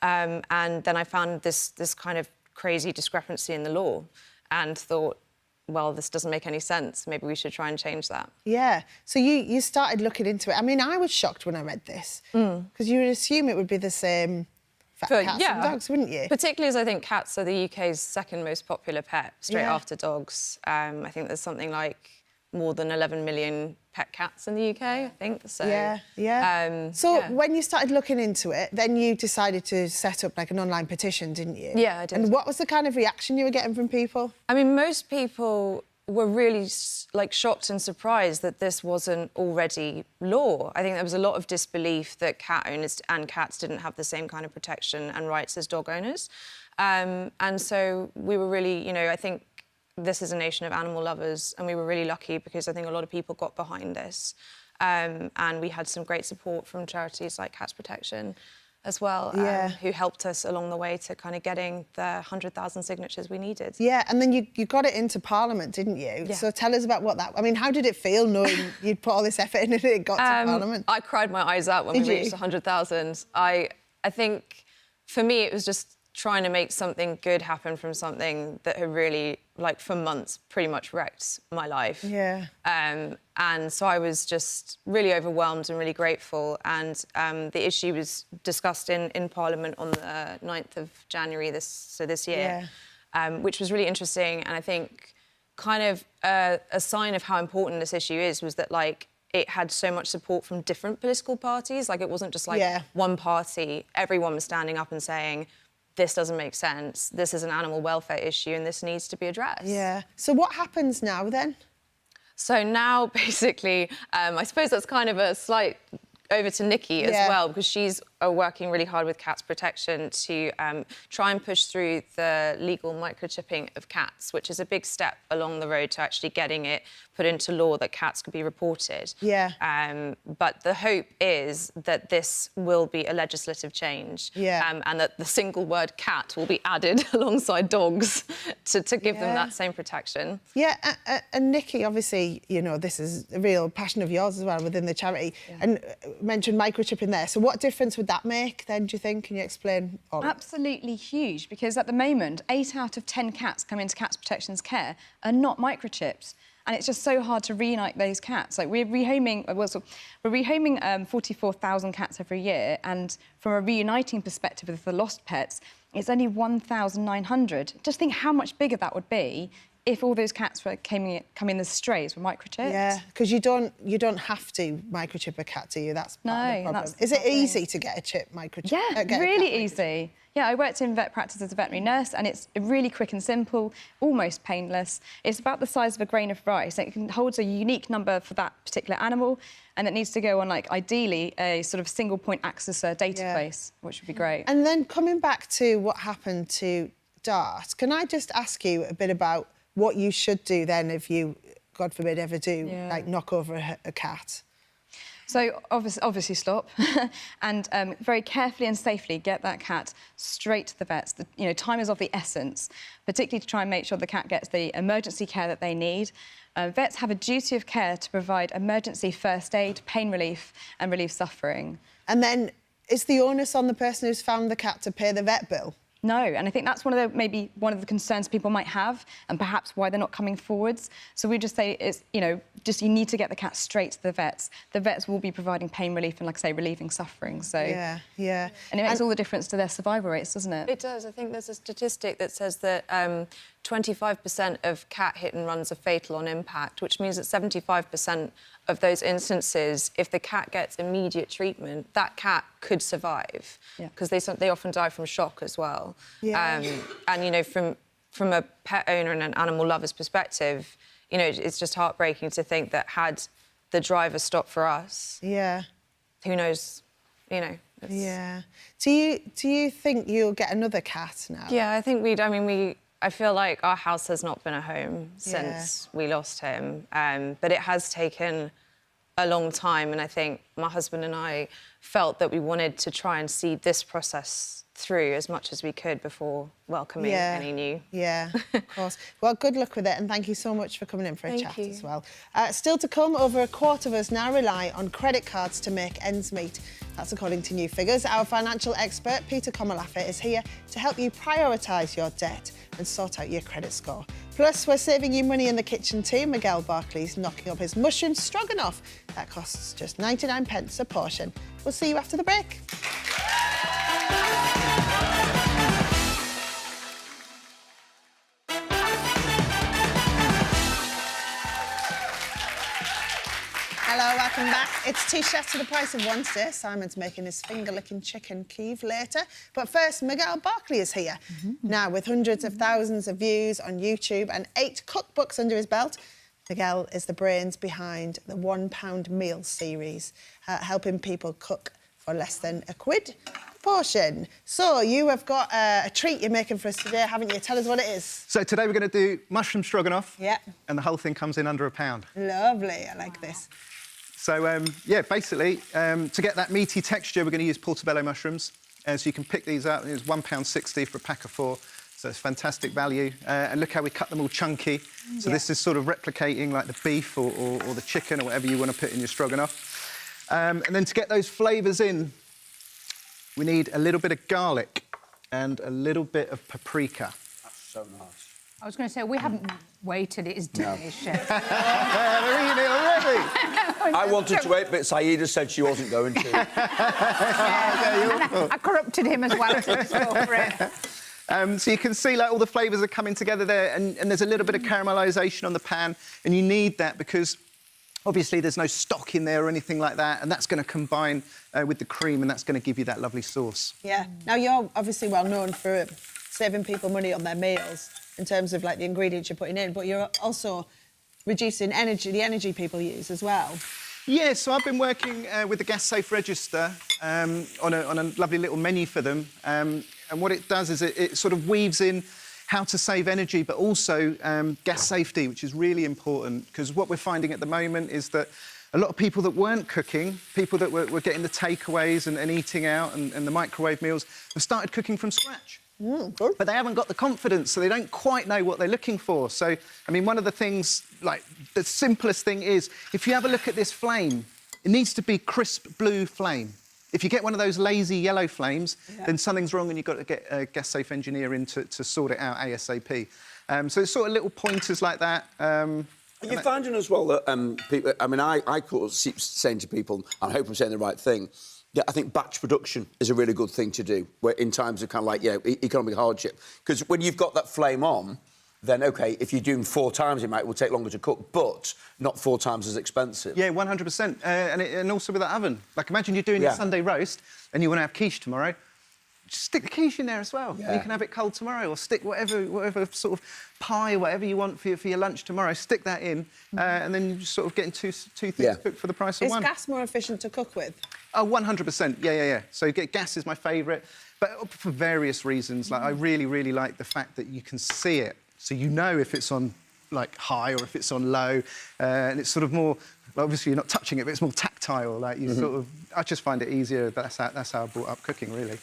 And then I found this kind of crazy discrepancy in the law and thought, well, this doesn't make any sense. Maybe we should try and change that. Yeah. So you started looking into it. I mean, I was shocked when I read this because you would assume it would be the same for cats and dogs, wouldn't you? Particularly as I think cats are the UK's second most popular pet, straight after dogs. I think there's something like more than 11 million pet cats in the UK, I think. So, when you started looking into it, then you decided to set up like an online petition, didn't you? Yeah, I did. And what was the kind of reaction you were getting from people? I mean, most people were really like shocked and surprised that this wasn't already law. I think there was a lot of disbelief that cat owners and cats didn't have the same kind of protection and rights as dog owners. And so we were really, I think this is a nation of animal lovers, and we were really lucky because I think a lot of people got behind this. And we had some great support from charities like Cats Protection as well, who helped us along the way to kind of getting the 100,000 signatures we needed. Yeah, and then you got it into Parliament, didn't you? Yeah. So tell us about what that... I mean, how did it feel knowing you'd put all this effort in and it got to Parliament? I cried my eyes out when we reached 100,000. I think, for me, it was just trying to make something good happen from something that had really, like, for months, pretty much wrecked my life. Yeah. And so I was just really overwhelmed and really grateful. And the issue was discussed in Parliament on the 9th of January this year, which was really interesting. And I think kind of a sign of how important this issue is was that, like, it had so much support from different political parties. Like, it wasn't just, like, one party. Everyone was standing up and saying, this doesn't make sense, this is an animal welfare issue and this needs to be addressed. Yeah. So what happens now, then? So now, basically, I suppose that's kind of a slight over to Nikki as well, because she's working really hard with Cats Protection to try and push through the legal microchipping of cats, which is a big step along the road to actually getting it put into law that cats could be reported. Yeah. But the hope is that this will be a legislative change, and that the single word cat will be added alongside dogs to give them that same protection. Yeah, and Nikki, obviously, this is a real passion of yours as well within the charity, and mentioned microchipping there. So what difference would that make then, do you think? Can you explain all of it? Absolutely huge, because at the moment, 8 out of 10 cats come into Cats Protection's care are not microchipped. And it's just so hard to reunite those cats. Like, we're rehoming 44,000 cats every year, and from a reuniting perspective with the lost pets, it's only 1,900. Just think how much bigger that would be if all those cats were coming in as strays were microchipped. Yeah, because you don't have to microchip a cat, do you? That's part of the problem. Is it easy to get a chip microchip? Yeah, really easy. Yeah, I worked in vet practice as a veterinary nurse, and it's really quick and simple, almost painless. It's about the size of a grain of rice. It holds a unique number for that particular animal, and it needs to go on, like, ideally, a sort of single-point access database, which would be great. And then coming back to what happened to Dart, can I just ask you a bit about what you should do then if you, God forbid, ever do, like, knock over a cat? So obviously stop and very carefully and safely get that cat straight to the vets. Time is of the essence, particularly to try and make sure the cat gets the emergency care that they need. Vets have a duty of care to provide emergency first aid, pain relief and relieve suffering. And then is the onus on the person who's found the cat to pay the vet bill? No, and I think that's maybe one of the concerns people might have, and perhaps why they're not coming forwards. So we just say you need to get the cat straight to the vets. The vets will be providing pain relief and, like I say, relieving suffering. So yeah. And it makes all the difference to their survival rates, doesn't it? It does. I think there's a statistic that says that 25% of cat hit and runs are fatal on impact, which means that 75% of those instances, if the cat gets immediate treatment, that cat could survive, because they often die from shock as well. Yeah. And, you know, from a pet owner and an animal lover's perspective, you know, it's just heartbreaking to think that had the driver stopped for us, who knows, you know. Yeah. Do you think you'll get another cat now? Yeah, I think I feel like our house has not been a home since we lost him, but it has taken a long time, and I think my husband and I felt that we wanted to try and see this process through as much as we could before welcoming any new. Yeah, of course. Well, good luck with it, and thank you so much for coming in for a chat as well. Still to come, over a quarter of us now rely on credit cards to make ends meet. That's according to new figures. Our financial expert, Peter Komalafe, is here to help you prioritise your debt and sort out your credit score. Plus, we're saving you money in the kitchen too. Miguel Barclay's knocking up his mushroom stroganoff. That costs just 99 pence a portion. We'll see you after the break. Hello, welcome back. It's two chefs for the price of one today. Simon's making his finger-licking chicken Kiev later. But first, Miguel Barclay is here. Now, with hundreds of thousands of views on YouTube and 8 cookbooks under his belt, Miguel is the brains behind the £1 Meal series, helping people cook for less than £1 a portion. So, you have got a treat you're making for us today, haven't you? Tell us what it is. So today we're going to do mushroom stroganoff. Yeah. And the whole thing comes in under £1. Lovely, I like this. So, yeah, basically, to get that meaty texture, we're going to use portobello mushrooms. So you can pick these up. It's £1.60 for a pack of 4. So it's fantastic value. And look how we cut them all chunky. So this is sort of replicating like the beef or the chicken or whatever you want to put in your stroganoff. And then to get those flavours in, we need a little bit of garlic and a little bit of paprika. That's so nice. I was going to say, we haven't waited. It is delicious. They're eating it already. I wanted to wait, but Saida said she wasn't going to. I corrupted him as well to go for it. So you can see like all the flavours are coming together there, and there's a little bit of caramelisation on the pan, and you need that because obviously there's no stock in there or anything like that, and that's going to combine with the cream, and that's going to give you that lovely sauce. Yeah. Now, you're obviously well known for saving people money on their meals in terms of like the ingredients you're putting in, but you're also reducing the energy people use as well. Yeah, so I've been working with the Gas Safe Register on a lovely little menu for them. And what it does is it sort of weaves in how to save energy, but also gas safety, which is really important, because what we're finding at the moment is that a lot of people that weren't cooking, people that were getting the takeaways and eating out and the microwave meals, have started cooking from scratch. But they haven't got the confidence, so they don't quite know what they're looking for. So, I mean, one of the things, like, the simplest thing is, if you have a look at this flame, it needs to be crisp blue flame. If you get one of those lazy yellow flames, then something's wrong and you've got to get a gas safe engineer in to sort it out ASAP. So it's sort of little pointers like that. Are you finding as well that people... I mean, I keep saying to people, I hope I'm saying the right thing, yeah, I think batch production is a really good thing to do in times of kind of like, economic hardship. Because when you've got that flame on, then, OK, if you're doing 4 times, it will take longer to cook, but not 4 times as expensive. Yeah, 100%. And also with that oven. Like, imagine you're doing your Sunday roast and you want to have quiche tomorrow. Just stick the quiche in there as well. Yeah. You can have it cold tomorrow, or stick whatever sort of pie, whatever you want for your lunch tomorrow, stick that in, and then you're just sort of getting two things cooked for the price of one. Is gas more efficient to cook with? Oh, 100%. Yeah. So gas is my favourite, but for various reasons. Like, I really, really like the fact that you can see it, so you know if it's on, like, high or if it's on low, and it's sort of more... Obviously, you're not touching it, but it's more tactile. Like, you sort of... I just find it easier. That's how I brought up cooking, really.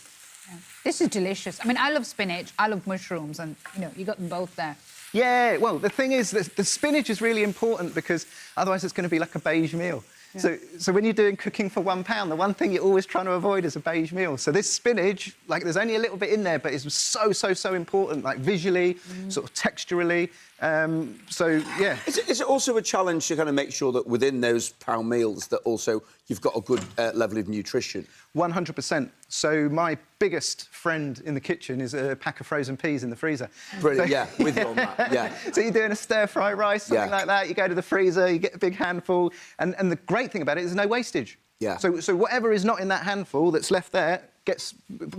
Yeah. This is delicious. I mean, I love spinach, I love mushrooms, and, you know, you got them both there. Yeah, well, the thing is, the spinach is really important because otherwise it's going to be like a beige meal. Yeah. So when you're doing cooking for £1, the one thing you're always trying to avoid is a beige meal. So this spinach, like, there's only a little bit in there, but it's so important, like, visually, sort of texturally, So, yeah. Is it also a challenge to kind of make sure that within those pound meals that also you've got a good level of nutrition? 100%. So my biggest friend in the kitchen is a pack of frozen peas in the freezer. Brilliant, So, yeah, with you on that, yeah. So you're doing a stir-fry rice, something like that, you go to the freezer, you get a big handful, and the great thing about it is no wastage. Yeah. So whatever is not in that handful that's left there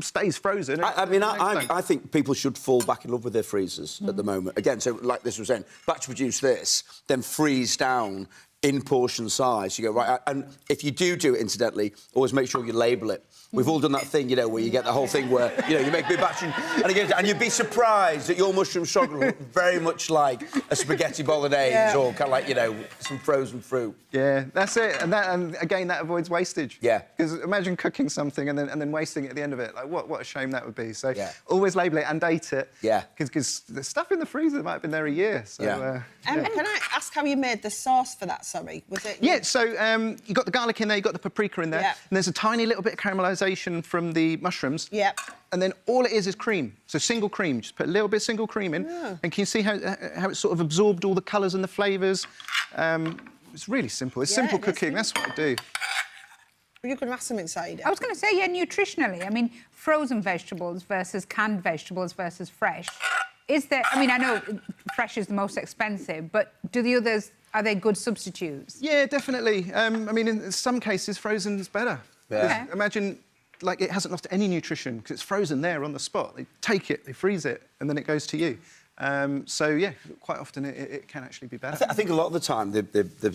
stays frozen. I think people should fall back in love with their freezers at the moment. Again, so like this was saying, batch produce this, then freeze down in portion size. You go, right, and if you do it, incidentally, always make sure you label it. We've all done that thing, you know, where you get the whole thing where, you know, you make a big batch and you'd be surprised that your mushroom stroganoff look very much like a spaghetti bolognese or kind of like, you know, some frozen fruit. Yeah, that's it. And again, that avoids wastage. Yeah. Because imagine cooking something and then wasting it at the end of it. Like, what a shame that would be. So always label it and date it. Yeah. Because the stuff in the freezer might have been there a year. So, Can I ask how you made the sauce for that, sorry? Was it... Yeah, so you got the garlic in there, you got the paprika in there, and there's a tiny little bit of caramelisation from the mushrooms. Yep. And then all it is cream. So single cream. Just put a little bit of single cream in. Oh. And can you see how it sort of absorbed all the colours and the flavours? It's really simple. It's simple cooking. That's what I do. Were you going to ask something, Saida? I was going to say, yeah, nutritionally. I mean, frozen vegetables versus canned vegetables versus fresh. Is there... I mean, I know fresh is the most expensive, but do the others... Are they good substitutes? Yeah, definitely. I mean, in some cases, frozen is better. Yeah. Imagine, like, it hasn't lost any nutrition because it's frozen there on the spot. They take it, they freeze it, and then it goes to you. So, yeah, quite often it can actually be better. I think a lot of the time,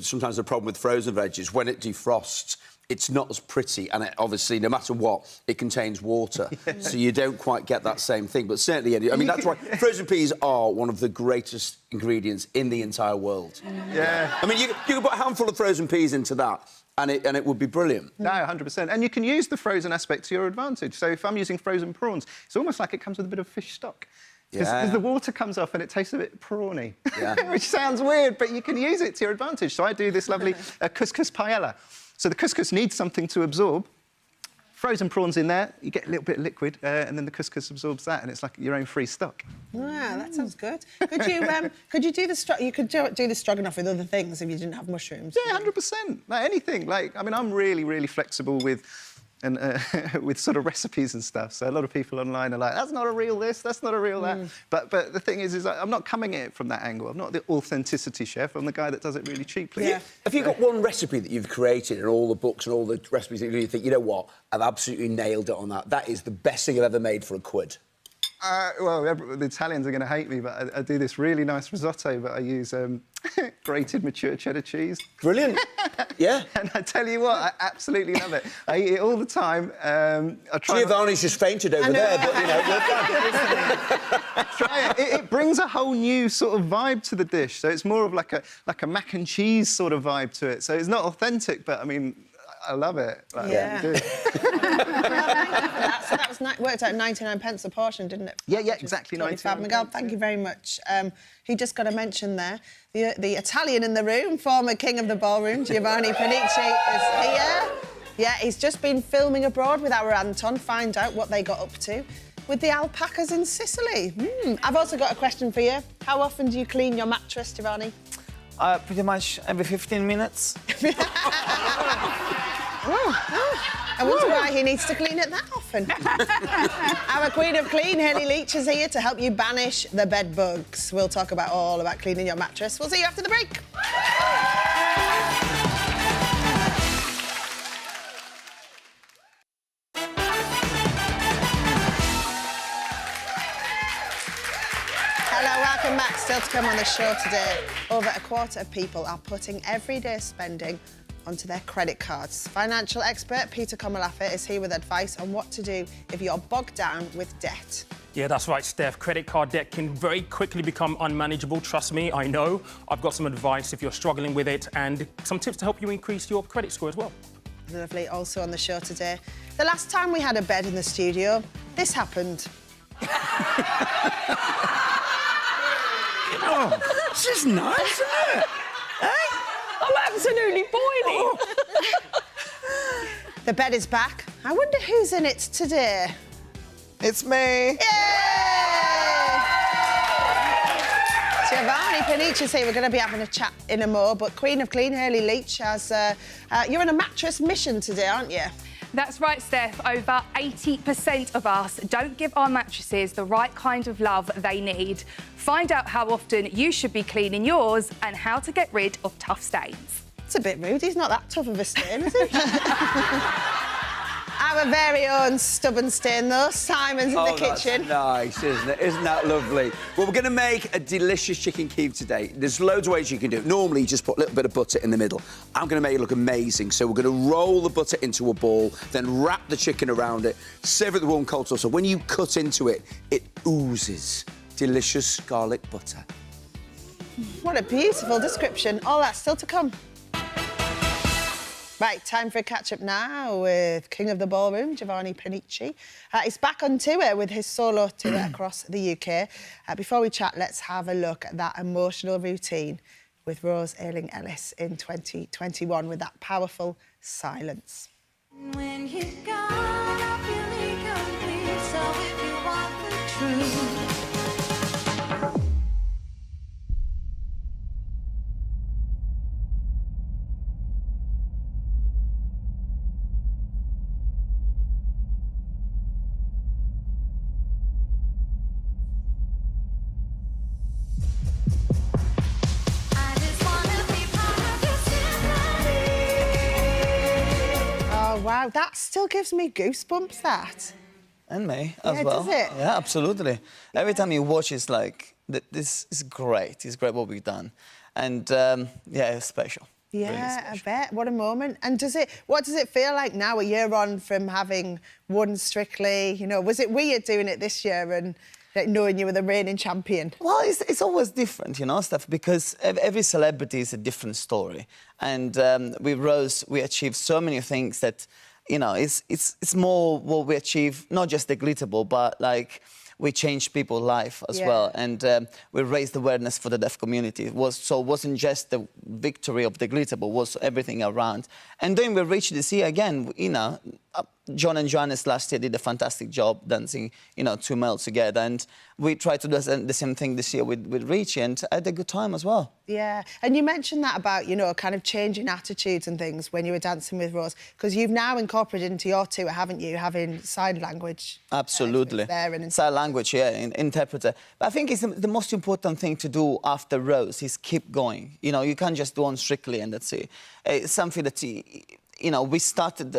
sometimes the problem with frozen veg is when it defrosts, it's not as pretty, and obviously, no matter what, it contains water, so you don't quite get that same thing. But certainly, I mean, that's why frozen peas are one of the greatest ingredients in the entire world. Yeah. I mean, you can put a handful of frozen peas into that, and it would be brilliant. No, 100%. And you can use the frozen aspect to your advantage. So if I'm using frozen prawns, it's almost like it comes with a bit of fish stock. Because the water comes off and it tastes a bit prawny, which sounds weird, but you can use it to your advantage. So I do this lovely couscous paella. So the couscous needs something to absorb. Frozen prawns in there, you get a little bit of liquid, and then the couscous absorbs that, and it's like your own free stock. Wow, that sounds good. Could you do the stroganoff with other things if you didn't have mushrooms? Yeah, 100%. Like anything. Like, I mean, I'm really, really flexible with sort of recipes and stuff. So a lot of people online are like, that's not a real this, that's not a real that. But the thing is I'm not coming at it from that angle. I'm not the authenticity chef. I'm the guy that does it really cheaply. Yeah. Have you got one recipe that you've created in all the books and all the recipes that you think, you know what, I've absolutely nailed it on that. That is the best thing I've ever made for a quid? Well, the Italians are going to hate me, but I do this really nice risotto, but I use grated mature cheddar cheese. Brilliant. Yeah. And I tell you what, I absolutely love it. I eat it all the time. Giovanni's just fainted over there, but, you know, we're fine. Try it. It brings a whole new sort of vibe to the dish. So it's more of like a mac and cheese sort of vibe to it. So it's not authentic, but, I mean, I love it. Like, yeah. I do. So that was worked out 99 pence a portion, didn't it? Yeah, exactly 99 Miguel, thank you very much. He just got a mention there. The Italian in the room, former king of the ballroom, Giovanni Panici, is here. Yeah, he's just been filming abroad with our Anton, find out what they got up to with the alpacas in Sicily. I've also got a question for you. How often do you clean your mattress, Giovanni? Pretty much every 15 minutes. I wonder why he needs to clean it that often. Our Queen of Clean, Hayley Leach, is here to help you banish the bed bugs. We'll talk all about cleaning your mattress. We'll see you after the break. Hello, welcome back. Still to come on the show today. Over a quarter of people are putting everyday spending onto their credit cards. Financial expert Peter Komalafe is here with advice on what to do if you're bogged down with debt. Yeah, that's right, Steph. Credit card debt can very quickly become unmanageable. Trust me, I know. I've got some advice if you're struggling with it and some tips to help you increase your credit score as well. Lovely. Also on the show today, the last time we had a bed in the studio, this happened. Oh, this is nice, isn't it? I'm absolutely boiling. The bed is back. I wonder who's in it today. It's me. Yay! Giovanni Panichi's here. We're going to be having a chat in a more, but Queen of Clean, Hurley Leach, has... you're on a mattress mission today, aren't you? That's right, Steph. Over 80% of us don't give our mattresses the right kind of love they need. Find out how often you should be cleaning yours and how to get rid of tough stains. It's a bit rude. He's not that tough of a stain, is he? Our very own stubborn stain, though. Simon's in the kitchen. That's nice, isn't it? Isn't that lovely? Well, we're going to make a delicious chicken Kiev today. There's loads of ways you can do it. Normally, you just put a little bit of butter in the middle. I'm going to make it look amazing. So we're going to roll the butter into a ball, then wrap the chicken around it, serve it with warm cold sauce. So when you cut into it, it oozes delicious garlic butter. What a beautiful description. All that's still to come. Right, time for a catch-up now with King of the Ballroom, Giovanni Panichi. He's back on tour with his solo tour across the UK. Before we chat, let's have a look at that emotional routine with Rose Ayling-Ellis in 2021 with that powerful Silence. When he's gone, I feel incomplete, so if you want the truth. Wow, that still gives me goosebumps, that. And me as Yeah, well. does it? Yeah, absolutely. Every time you watch, it's like, this is great. It's great what we've done. And, yeah, it's special. Yeah, Really special. I bet. What a moment. And what does it feel like now, a year on from having won Strictly? You know, was it weird doing it this year and knowing you were the reigning champion? Well, it's always different, you know, Steph, because every celebrity is a different story. And with Rose, we achieved so many things that, you know, it's more what we achieve, not just the glitter ball, but like we changed people's life as well. And we raised awareness for the deaf community. It wasn't just the victory of the glitter ball, it was everything around. And then we reached this year again, you know, John and Johannes last year did a fantastic job dancing, you know, two males together. And we tried to do the same thing this year with Richie, and I had a good time as well. Yeah, and you mentioned that about, you know, kind of changing attitudes and things when you were dancing with Rose, because you've now incorporated into your tour, haven't you, having sign language? Absolutely. Sign language, yeah, interpreter. But I think it's the most important thing to do after Rose is keep going. You know, you can't just do on Strictly and that's it. It's something that, you know, we started...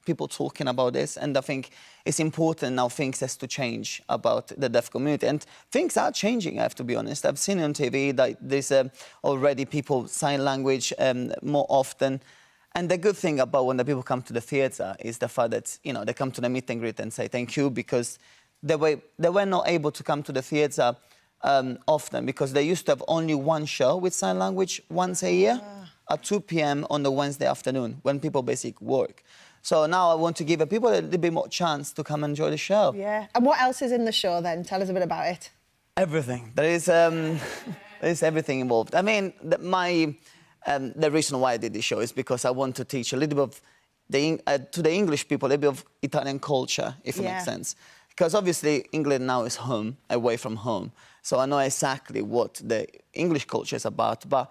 people talking about this, and I think it's important now things has to change about the deaf community, and things are changing, I have to be honest. I've seen on TV that there's already people sign language more often, and the good thing about when the people come to the theatre is the fact that, you know, they come to the meet and greet and say thank you, because they were not able to come to the theatre often because they used to have only one show with sign language once a year at 2 p.m. on the Wednesday afternoon when people basically work. So now I want to give people a little bit more chance to come and enjoy the show. Yeah. And what else is in the show then? Tell us a bit about it. Everything. There is everything involved. I mean, the reason why I did this show is because I want to teach a little bit of to the English people a little bit of Italian culture, if it makes sense. Because obviously England now is home, away from home. So I know exactly what the English culture is about, but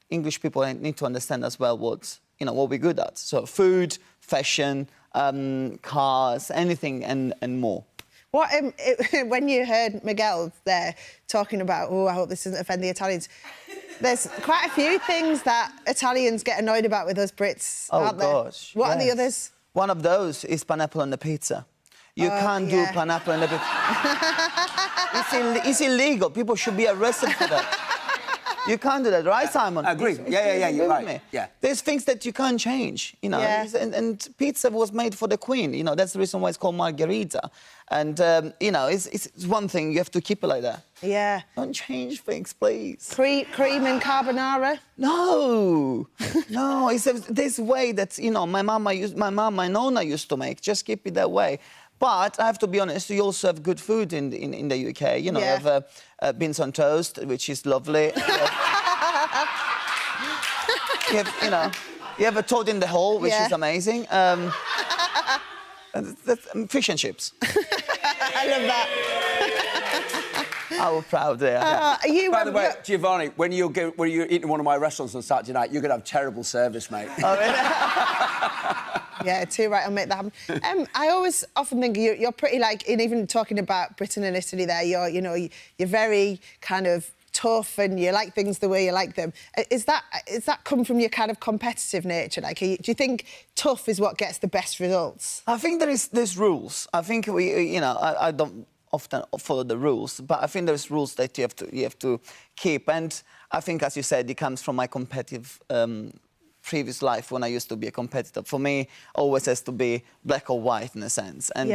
English people need to understand as well what we're good at. So food, fashion, cars, anything and more. What when you heard Miguel there talking about, I hope this doesn't offend the Italians, there's quite a few things that Italians get annoyed about with us Brits, aren't there? Gosh. What are the others? One of those is pineapple on the pizza. You can't do pineapple on the pizza. It's illegal. People should be arrested for that. You can't do that, right, Simon? I agree. Yeah, you're right. Me. Yeah. There's things that you can't change, you know. Yeah. And pizza was made for the Queen, you know. That's the reason why it's called margherita. And, you know, it's one thing, you have to keep it like that. Yeah. Don't change things, please. Cream and carbonara? No. No, it's this way that, you know, my nonna used to make. Just keep it that way. But I have to be honest, you also have good food in the UK. You know, you have beans on toast, which is lovely. You have a toad in the hole, which is amazing. Fish and chips. I love that. I was proud there. By the way, Giovanni, when you're eating one of my restaurants on Saturday night, you're going to have terrible service, mate. Oh, really? Yeah, too right, I'll make that happen. I always often think you're pretty, like, in even talking about Britain and Italy there, you're very kind of tough and you like things the way you like them. Is that come from your kind of competitive nature? Like, do you think tough is what gets the best results? I think there's rules. I think I don't often follow the rules, but I think there's rules that you have to keep. And I think, as you said, it comes from my competitive previous life when I used to be a competitor. For me, always has to be black or white in a sense. And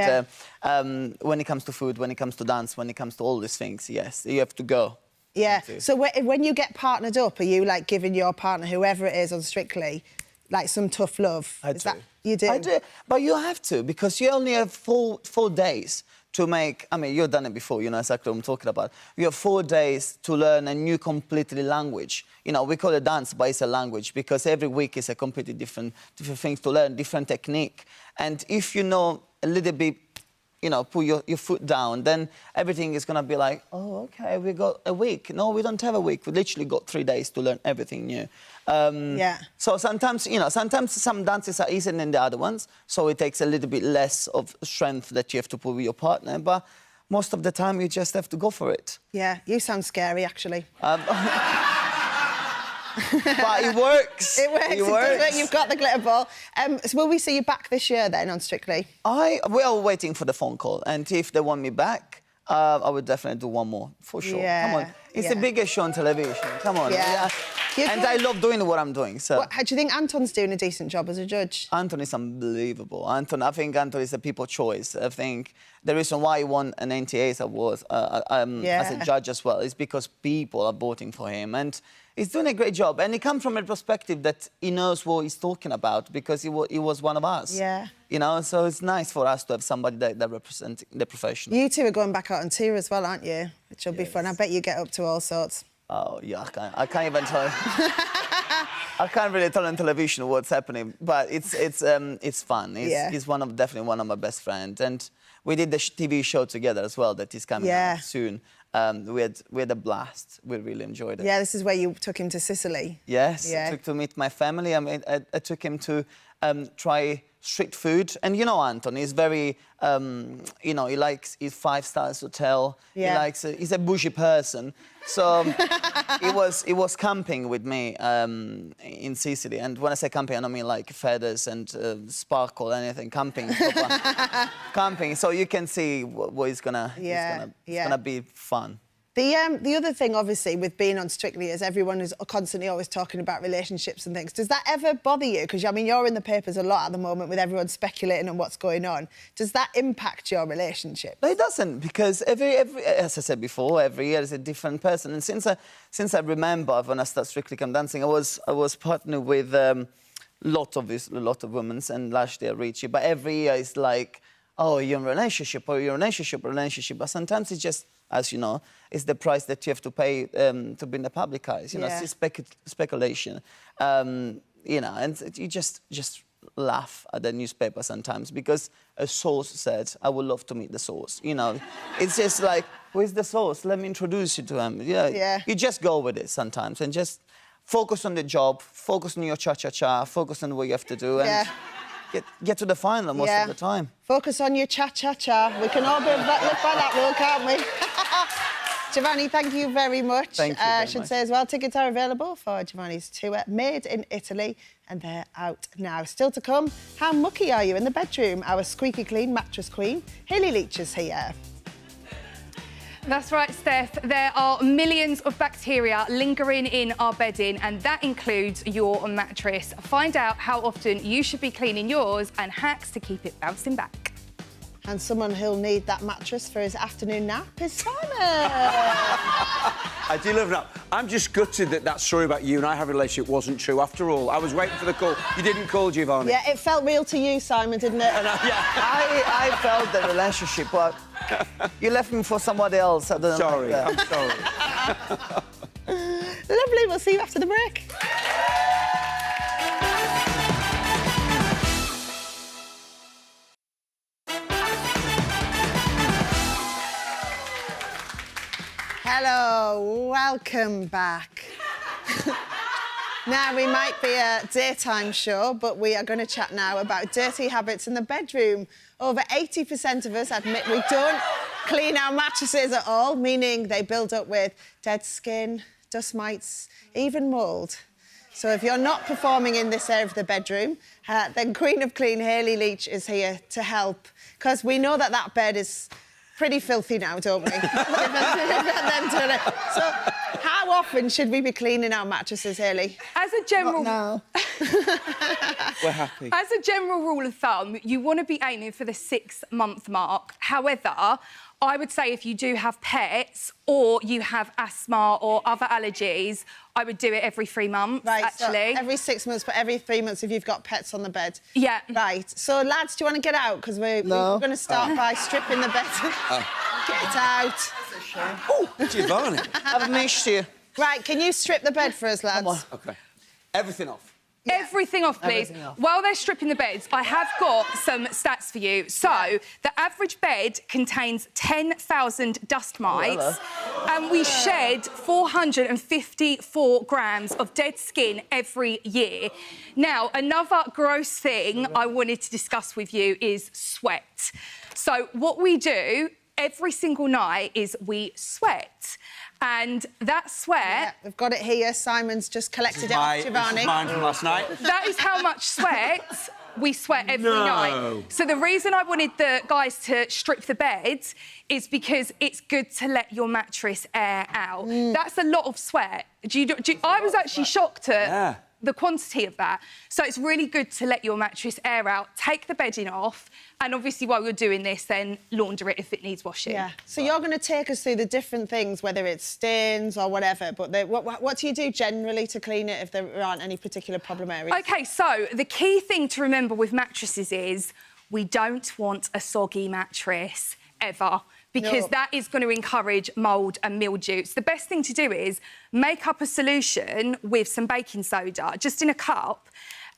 when it comes to food, when it comes to dance, when it comes to all these things, yes, you have to go. Yeah. So when you get partnered up, are you like giving your partner, whoever it is on Strictly, like some tough love? I do. You do? I do, but you have to, because you only have four days to make... I mean, you've done it before, you know exactly what I'm talking about. You have 4 days to learn a new completely language. You know, we call it dance, but it's a language, because every week is a completely different things to learn, different technique. And if you know a little bit, you know, put your foot down, then everything is going to be like, oh, OK, we got a week. No, we don't have a week. We literally got 3 days to learn everything new. So sometimes, some dances are easier than the other ones, so it takes a little bit less of strength that you have to put with your partner, but most of the time you just have to go for it. Yeah, you sound scary, actually. But it works. It works. You've got the glitter ball. So will we see you back this year then on Strictly? We are waiting for the phone call, and if they want me back, I would definitely do one more, for sure. Yeah, come on. It's the biggest show on television. Come on. Yeah. And I love doing what I'm doing, so... Do you think Anton's doing a decent job as a judge? Anton is unbelievable. I think Anton is a people choice. I think the reason why he won an NTA's award as a judge as well is because people are voting for him, and he's doing a great job. And he comes from a perspective that he knows what he's talking about, because he was one of us. Yeah. You know, so it's nice for us to have somebody that represents the profession. You two are going back out on tour as well, aren't you? Which will be fun. I bet you get up to all sorts. Oh, yeah, I can't even tell. I can't really tell on television what's happening, but it's fun. He's definitely one of my best friends, and we did the TV show together as well. That is coming out soon. We had a blast. We really enjoyed it. Yeah, this is where you took him to Sicily. Yes, I took to meet my family. I took him to try street food, and you know Anton, he's very, you know, he likes his 5-star hotel. Yeah. He's a bougie person. So he was camping with me in Sicily, and when I say camping, I don't mean like feathers and sparkle, anything. Camping, camping. So you can see what it's gonna be fun. The other thing, obviously, with being on Strictly is everyone is constantly always talking about relationships and things. Does that ever bother you? Because, I mean, you're in the papers a lot at the moment with everyone speculating on what's going on. Does that impact your relationship? No, it doesn't, because every as I said before, every year is a different person. And since I remember when I started Strictly Come Dancing, I was partnered with a lot of women, and last year Richie. But every year it's like, oh, you're in a relationship, or you're in a relationship. But sometimes it's just, as you know, it's the price that you have to pay to be in the public eyes. You know, it's speculation. You know, and you just laugh at the newspaper sometimes, because a source said, I would love to meet the source. You know, it's just like, where's the source? Let me introduce you to him. You just go with it sometimes, and just focus on the job, focus on your cha-cha-cha, focus on what you have to do, and get to the final most of the time. Focus on your cha-cha-cha. We can all live by that rule, can't we? Giovanni, thank you very much. Thank you I should say as well, tickets are available for Giovanni's tour, Made in Italy, and they're out now. Still to come, how mucky are you in the bedroom? Our squeaky clean mattress queen, Hayley Leach, is here. That's right, Steph. There are millions of bacteria lingering in our bedding, and that includes your mattress. Find out how often you should be cleaning yours and hacks to keep it bouncing back. And someone who'll need that mattress for his afternoon nap is Simon. I do love that. I'm just gutted that story about you and I having a relationship wasn't true after all. I was waiting for the call. You didn't call, Giovanni. Yeah, it felt real to you, Simon, didn't it? I felt the relationship, but you left me for somebody else. I don't know. Sorry, I'm sorry. Lovely, we'll see you after the break. Welcome back. Now, we might be a daytime show, but we are going to chat now about dirty habits in the bedroom. Over 80% of us admit we don't clean our mattresses at all, meaning they build up with dead skin, dust mites, even mould. So if you're not performing in this area of the bedroom, then Queen of Clean Hayley Leach is here to help, because we know that that bed is pretty filthy now, don't we? So how often should we be cleaning our mattresses, Hayley? As a general... Not now. We're happy. As a general rule of thumb, you want to be aiming for the 6-month mark. However, I would say if you do have pets or you have asthma or other allergies, I would do it every 3 months, actually. So every 6 months, but every 3 months if you've got pets on the bed. Yeah. Right. So, lads, do you want to get out? Because we're going to start by stripping the bed. Get out. Oh, Giovanni. I've missed you. Right, can you strip the bed for us, lads? Come on. OK. Everything off. Yeah. Everything off, please. Everything off. While they're stripping the beds, I have got some stats for you. So, the average bed contains 10,000 dust mites, and we shed 454 grams of dead skin every year. Now, another gross thing I wanted to discuss with you is sweat. So, what we do every single night is we sweat. And that sweat... Yeah, we've got it here. Simon's just collected it off Giovanni. This is mine from last night. That is how much sweat we sweat every night. So the reason I wanted the guys to strip the bed is because it's good to let your mattress air out. That's a lot of sweat. I was actually shocked at the quantity of that. So it's really good to let your mattress air out, take the bedding off, and obviously while you're doing this, then launder it if it needs washing. Yeah. So you're going to take us through the different things, whether it's stains or whatever, but what do you do generally to clean it if there aren't any particular problem areas? OK, so the key thing to remember with mattresses is we don't want a soggy mattress ever, because that is going to encourage mould and mildew. So the best thing to do is make up a solution with some baking soda, just in a cup,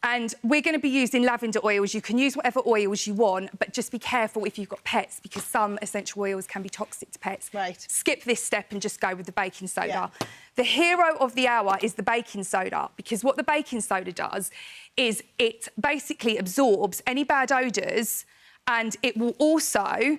and we're going to be using lavender oils. You can use whatever oils you want, but just be careful if you've got pets, because some essential oils can be toxic to pets. Right. Skip this step and just go with the baking soda. Yeah. The hero of the hour is the baking soda, because what the baking soda does is it basically absorbs any bad odours, and it will also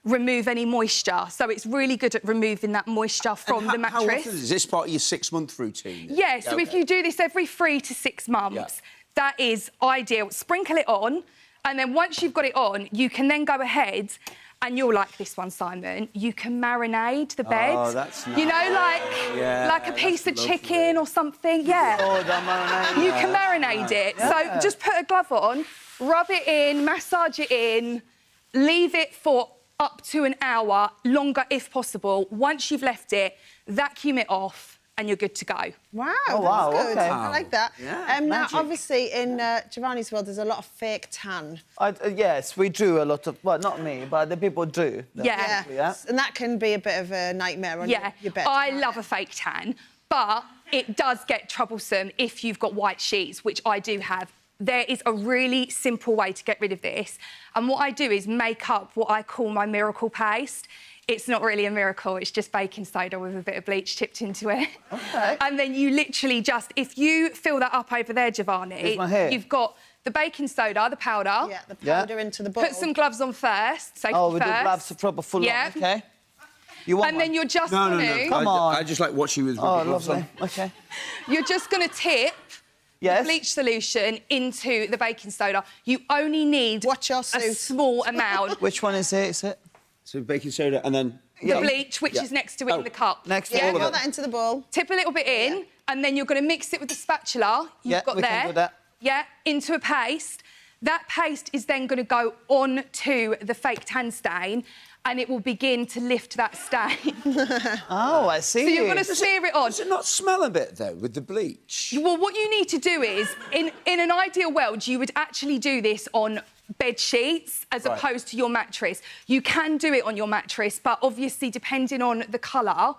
remove any moisture. So it's really good at removing that moisture from the mattress. How often is this part of your 6-month routine? Yeah, so if you do this every 3 to 6 months, that is ideal. Sprinkle it on, and then once you've got it on, you can then go ahead, and you'll like this one, Simon, you can marinade the bed. Oh, that's nice. You know, like a piece of chicken or something, Oh, that marinade. You can marinate it. Yeah. So just put a glove on, rub it in, massage it in, leave it for up to an hour, longer if possible. Once you've left it, vacuum it off, and you're good to go. Wow, wow, that's good. okay. I like that. Yeah, now, magic. obviously, in Giovanni's world, there's a lot of fake tan. Yes, we do a lot of... Well, not me, but the people do. Yeah. And that can be a bit of a nightmare on your bed. I love a fake tan, but it does get troublesome if you've got white sheets, which I do have. There is a really simple way to get rid of this. And what I do is make up what I call my miracle paste. It's not really a miracle, it's just baking soda with a bit of bleach tipped into it. OK. And then you literally just, if you fill that up over there, Giovanni, you've got the baking soda, the powder. Yeah, the powder into the bowl. Put some gloves on first, safety Oh, we first. do gloves proper full on, OK? You want then you're just No, Come on. I just like watching you with Oh, gloves lovely. on. OK. You're just going to tip the bleach solution into the baking soda. You only need a small amount. Which one is it? Is it? So baking soda and then... The bleach, which is next to it in the cup. Next to Yeah, all of put it. that into the bowl. Tip a little bit in, and then you're going to mix it with the spatula you've got we there. can do that. Yeah, into a paste. That paste is then going to go on to the fake tan stain, and it will begin to lift that stain. Oh, I see. So you're going to smear it on. Does it not smell a bit, though, with the bleach? Well, what you need to do is, in an ideal world, you would actually do this on bed sheets as opposed to your mattress. You can do it on your mattress, but obviously, depending on the colour,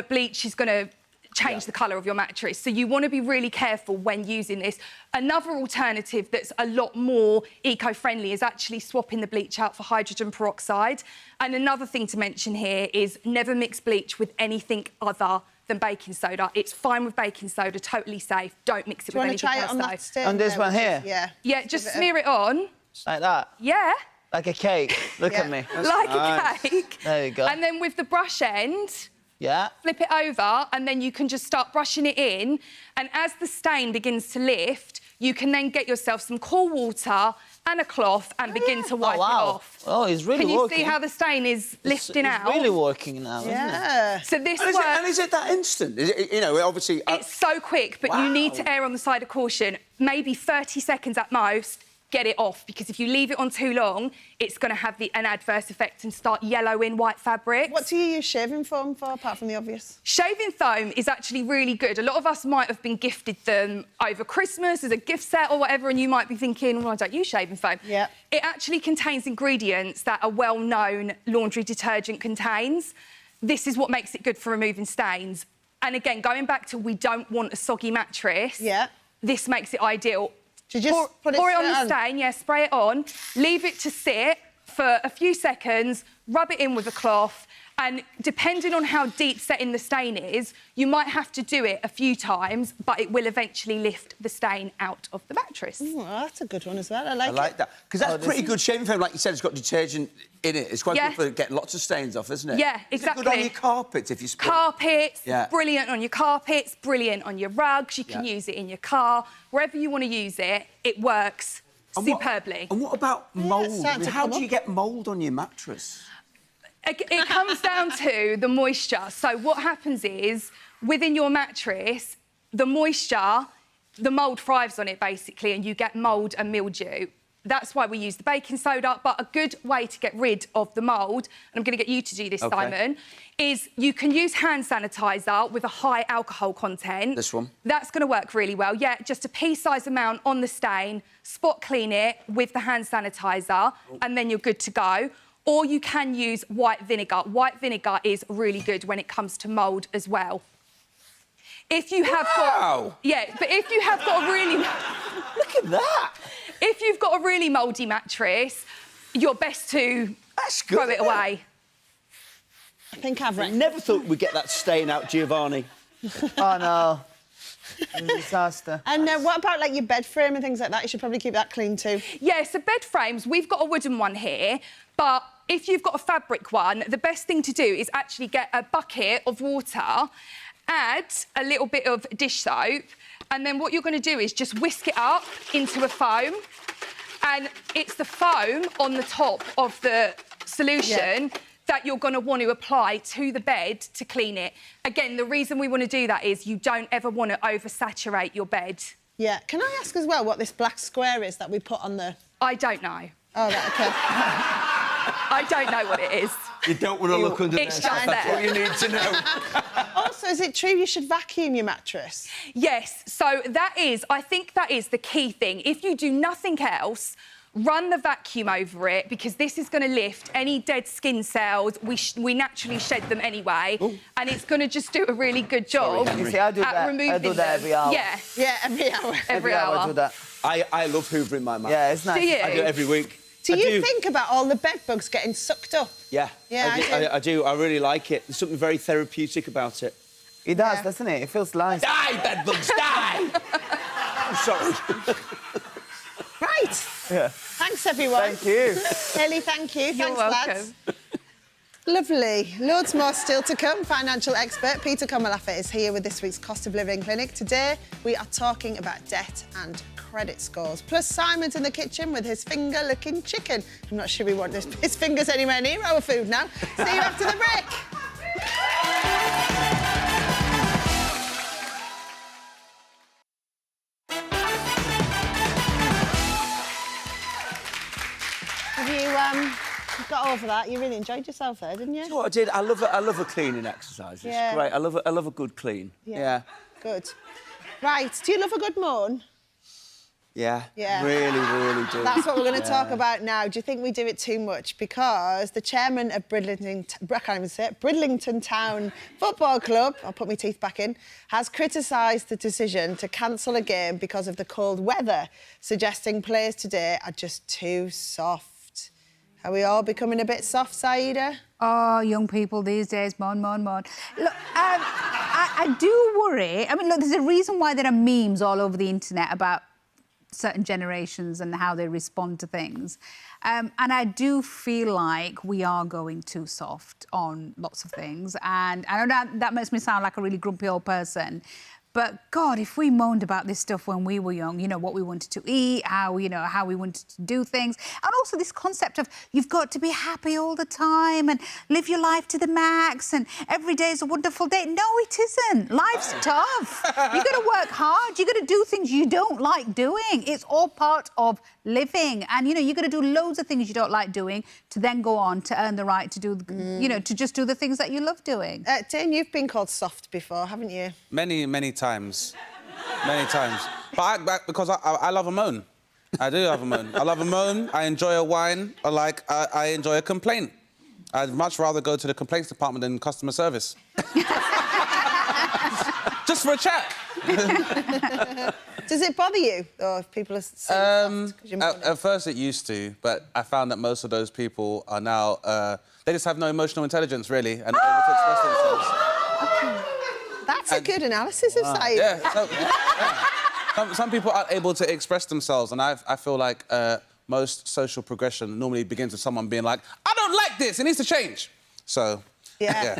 bleach is going to change the colour of your mattress. So you want to be really careful when using this. Another alternative that's a lot more eco-friendly is actually swapping the bleach out for hydrogen peroxide. And another thing to mention here is never mix bleach with anything other than baking soda. It's fine with baking soda, totally safe. Don't mix it with anything else. Do you want to try it on that stain? On this one here? Yeah. Yeah, just smear it on. Like that? Yeah. Like a cake. Look at me. Like a cake. There you go. And then with the brush end, yeah, flip it over, and then you can just start brushing it in. And as the stain begins to lift, you can then get yourself some cool water and a cloth and begin to wipe it off. Oh, it's really working. Can you working. see how the stain is lifting out? It's really working now, isn't it? So this And works... is it that instant? Is it, you know, obviously... It's so quick, but you need to err on the side of caution. Maybe 30 seconds at most, get it off, because if you leave it on too long, it's going to have an adverse effect and start yellowing white fabric. What do you use shaving foam for, apart from the obvious? Shaving foam is actually really good. A lot of us might have been gifted them over Christmas as a gift set or whatever, and you might be thinking, well, I don't use shaving foam. Yeah. It actually contains ingredients that a well-known laundry detergent contains. This is what makes it good for removing stains. And again, going back to we don't want a soggy mattress, this makes it ideal. Do you just pour it on the stain, spray it on, leave it to sit for a few seconds, rub it in with a cloth, and depending on how deep setting the stain is, you might have to do it a few times, but it will eventually lift the stain out of the mattress. Oh, that's a good one as well. I like that. Because that's pretty good shaving foam. Like you said, it's got detergent in it. It's quite good for getting lots of stains off, isn't it? Yeah, exactly. Is it good on your carpets if you spray? Carpets, brilliant on your carpets, brilliant on your rugs. You can use it in your car. Wherever you want to use it, it works superbly. And what about mould? How do you get mould on your mattress? It comes down to the moisture. So what happens is, within your mattress, the moisture, the mould thrives on it, basically, and you get mould and mildew. That's why we use the baking soda. But a good way to get rid of the mould, and I'm going to get you to do this, Simon, is you can use hand sanitizer with a high alcohol content. This one? That's going to work really well. Yeah, just a pea-sized amount on the stain, spot clean it with the hand sanitizer, and then you're good to go. Or you can use white vinegar. White vinegar is really good when it comes to mould as well. If you have got... Yeah, but if you have got a really... Look at that! If you've got a really mouldy mattress, you're best to throw it away. I think I've never thought we'd get that stain out, Giovanni. Oh, no. Disaster. And what about, like, your bed frame and things like that? You should probably keep that clean too. Yeah, so bed frames, we've got a wooden one here, but if you've got a fabric one, the best thing to do is actually get a bucket of water, add a little bit of dish soap, and then what you're going to do is just whisk it up into a foam, and it's the foam on the top of the solution that you're going to want to apply to the bed to clean it. Again, the reason we want to do that is you don't ever want to oversaturate your bed. Yeah. Can I ask as well what this black square is that we put on the... I don't know. Oh, right, OK. I don't know what it is. You don't want to look under there. It's just That's there. all you need to know. Also, is it true you should vacuum your mattress? Yes, so I think that is the key thing. If you do nothing else, run the vacuum over it, because this is going to lift any dead skin cells. We naturally shed them anyway, and it's going to just do a really good job You see, I do at that. removing I do that every hour. Yeah, every hour. Every hour. I do that. I love hoovering my mattress. Yeah, it's nice. Do you? I do it every week. Do you think about all the bed bugs getting sucked up? Yeah, I do. I really like it. There's something very therapeutic about it. It does, doesn't it? It feels nice. Die, bed bugs, die! I'm sorry. Right. Yeah. Thanks, everyone. Thank you. Kelly, thank you. You're Thanks, welcome. lads. Lovely. Loads more still to come. Financial expert Peter Komalafa is here with this week's Cost of Living Clinic. Today, we are talking about debt and credit scores. Plus, Simon's in the kitchen with his finger-licking chicken. I'm not sure we want his fingers anywhere near our food now. See you after the break. Have you got over that? You really enjoyed yourself there, didn't you? You know what I did? I love a cleaning exercise. It's great. I love a good clean. Yeah. Good. Right. Do you love a good moan? Yeah, Yeah. really do. That's what we're going to talk Yeah. about now. Do you think we do it too much? Because the chairman of Bridlington Town Football Club, I'll put my teeth back in, has criticised the decision to cancel a game because of the cold weather, suggesting players today are just too soft. Are we all becoming a bit soft, Saida? Oh, young people these days, mon. Look, I do worry. I mean, look, there's a reason why there are memes all over the internet about certain generations and how they respond to things. And I do feel like we are going too soft on lots of things. And I know that makes me sound like a really grumpy old person. But God, if we moaned about this stuff when we were young, you know, what we wanted to eat, how we wanted to do things. And also this concept of you've got to be happy all the time and live your life to the max and every day is a wonderful day. No, it isn't. Life's tough. You've got to work hard. You've got to do things you don't like doing. It's all part of living. And, you know, you've got to do loads of things you don't like doing to then go on to earn the right to do, you know, to just do the things that you love doing. Dane, you've been called soft before, haven't you? Many times. But because I love a moan. I do love a moan. I love a moan. I enjoy a whine. I enjoy a complaint. I'd much rather go to the complaints department than customer service. Just for a chat. Does it bother you, or if people are saying at first it used to, but I found that most of those people are now... they just have no emotional intelligence, really, and able to express themselves. That's a good analysis of Said. Yeah, some people aren't able to express themselves, and I feel like most social progression normally begins with someone being like, I don't like this, it needs to change. So, yeah.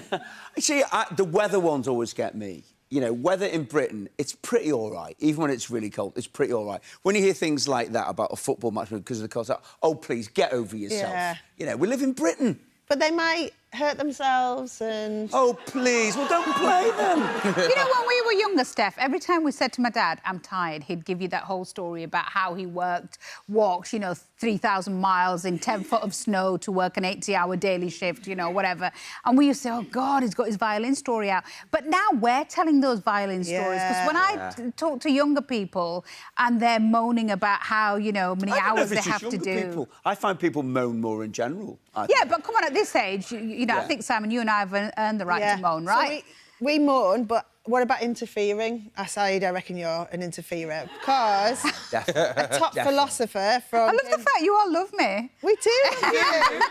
See, the weather ones always get me. You know, weather in Britain, it's pretty all right. Even when it's really cold, it's pretty all right. When you hear things like that about a football match because of the cold, oh, please, get over yourself. Yeah. You know, we live in Britain. But they might hurt themselves and... Oh, please, well, don't play them. You know, when we were younger, Steph, every time we said to my dad, I'm tired, he'd give you that whole story about how he walked, you know, 3,000 miles in 10 foot of snow to work an 80-hour daily shift, you know, whatever. And we used to say, oh, God, he's got his violin story out. But now we're telling those violin stories. Because when I talk to younger people and they're moaning about how, you know, many hours they have to do... People. I find people moan more in general. Yeah, but come on, at this age, you know, I think, Simon, you and I have earned the right to moan, right? So we moan, but what about interfering? Said, I reckon you're an interferer, because a top philosopher from... I love the fact you all love me. We do love you.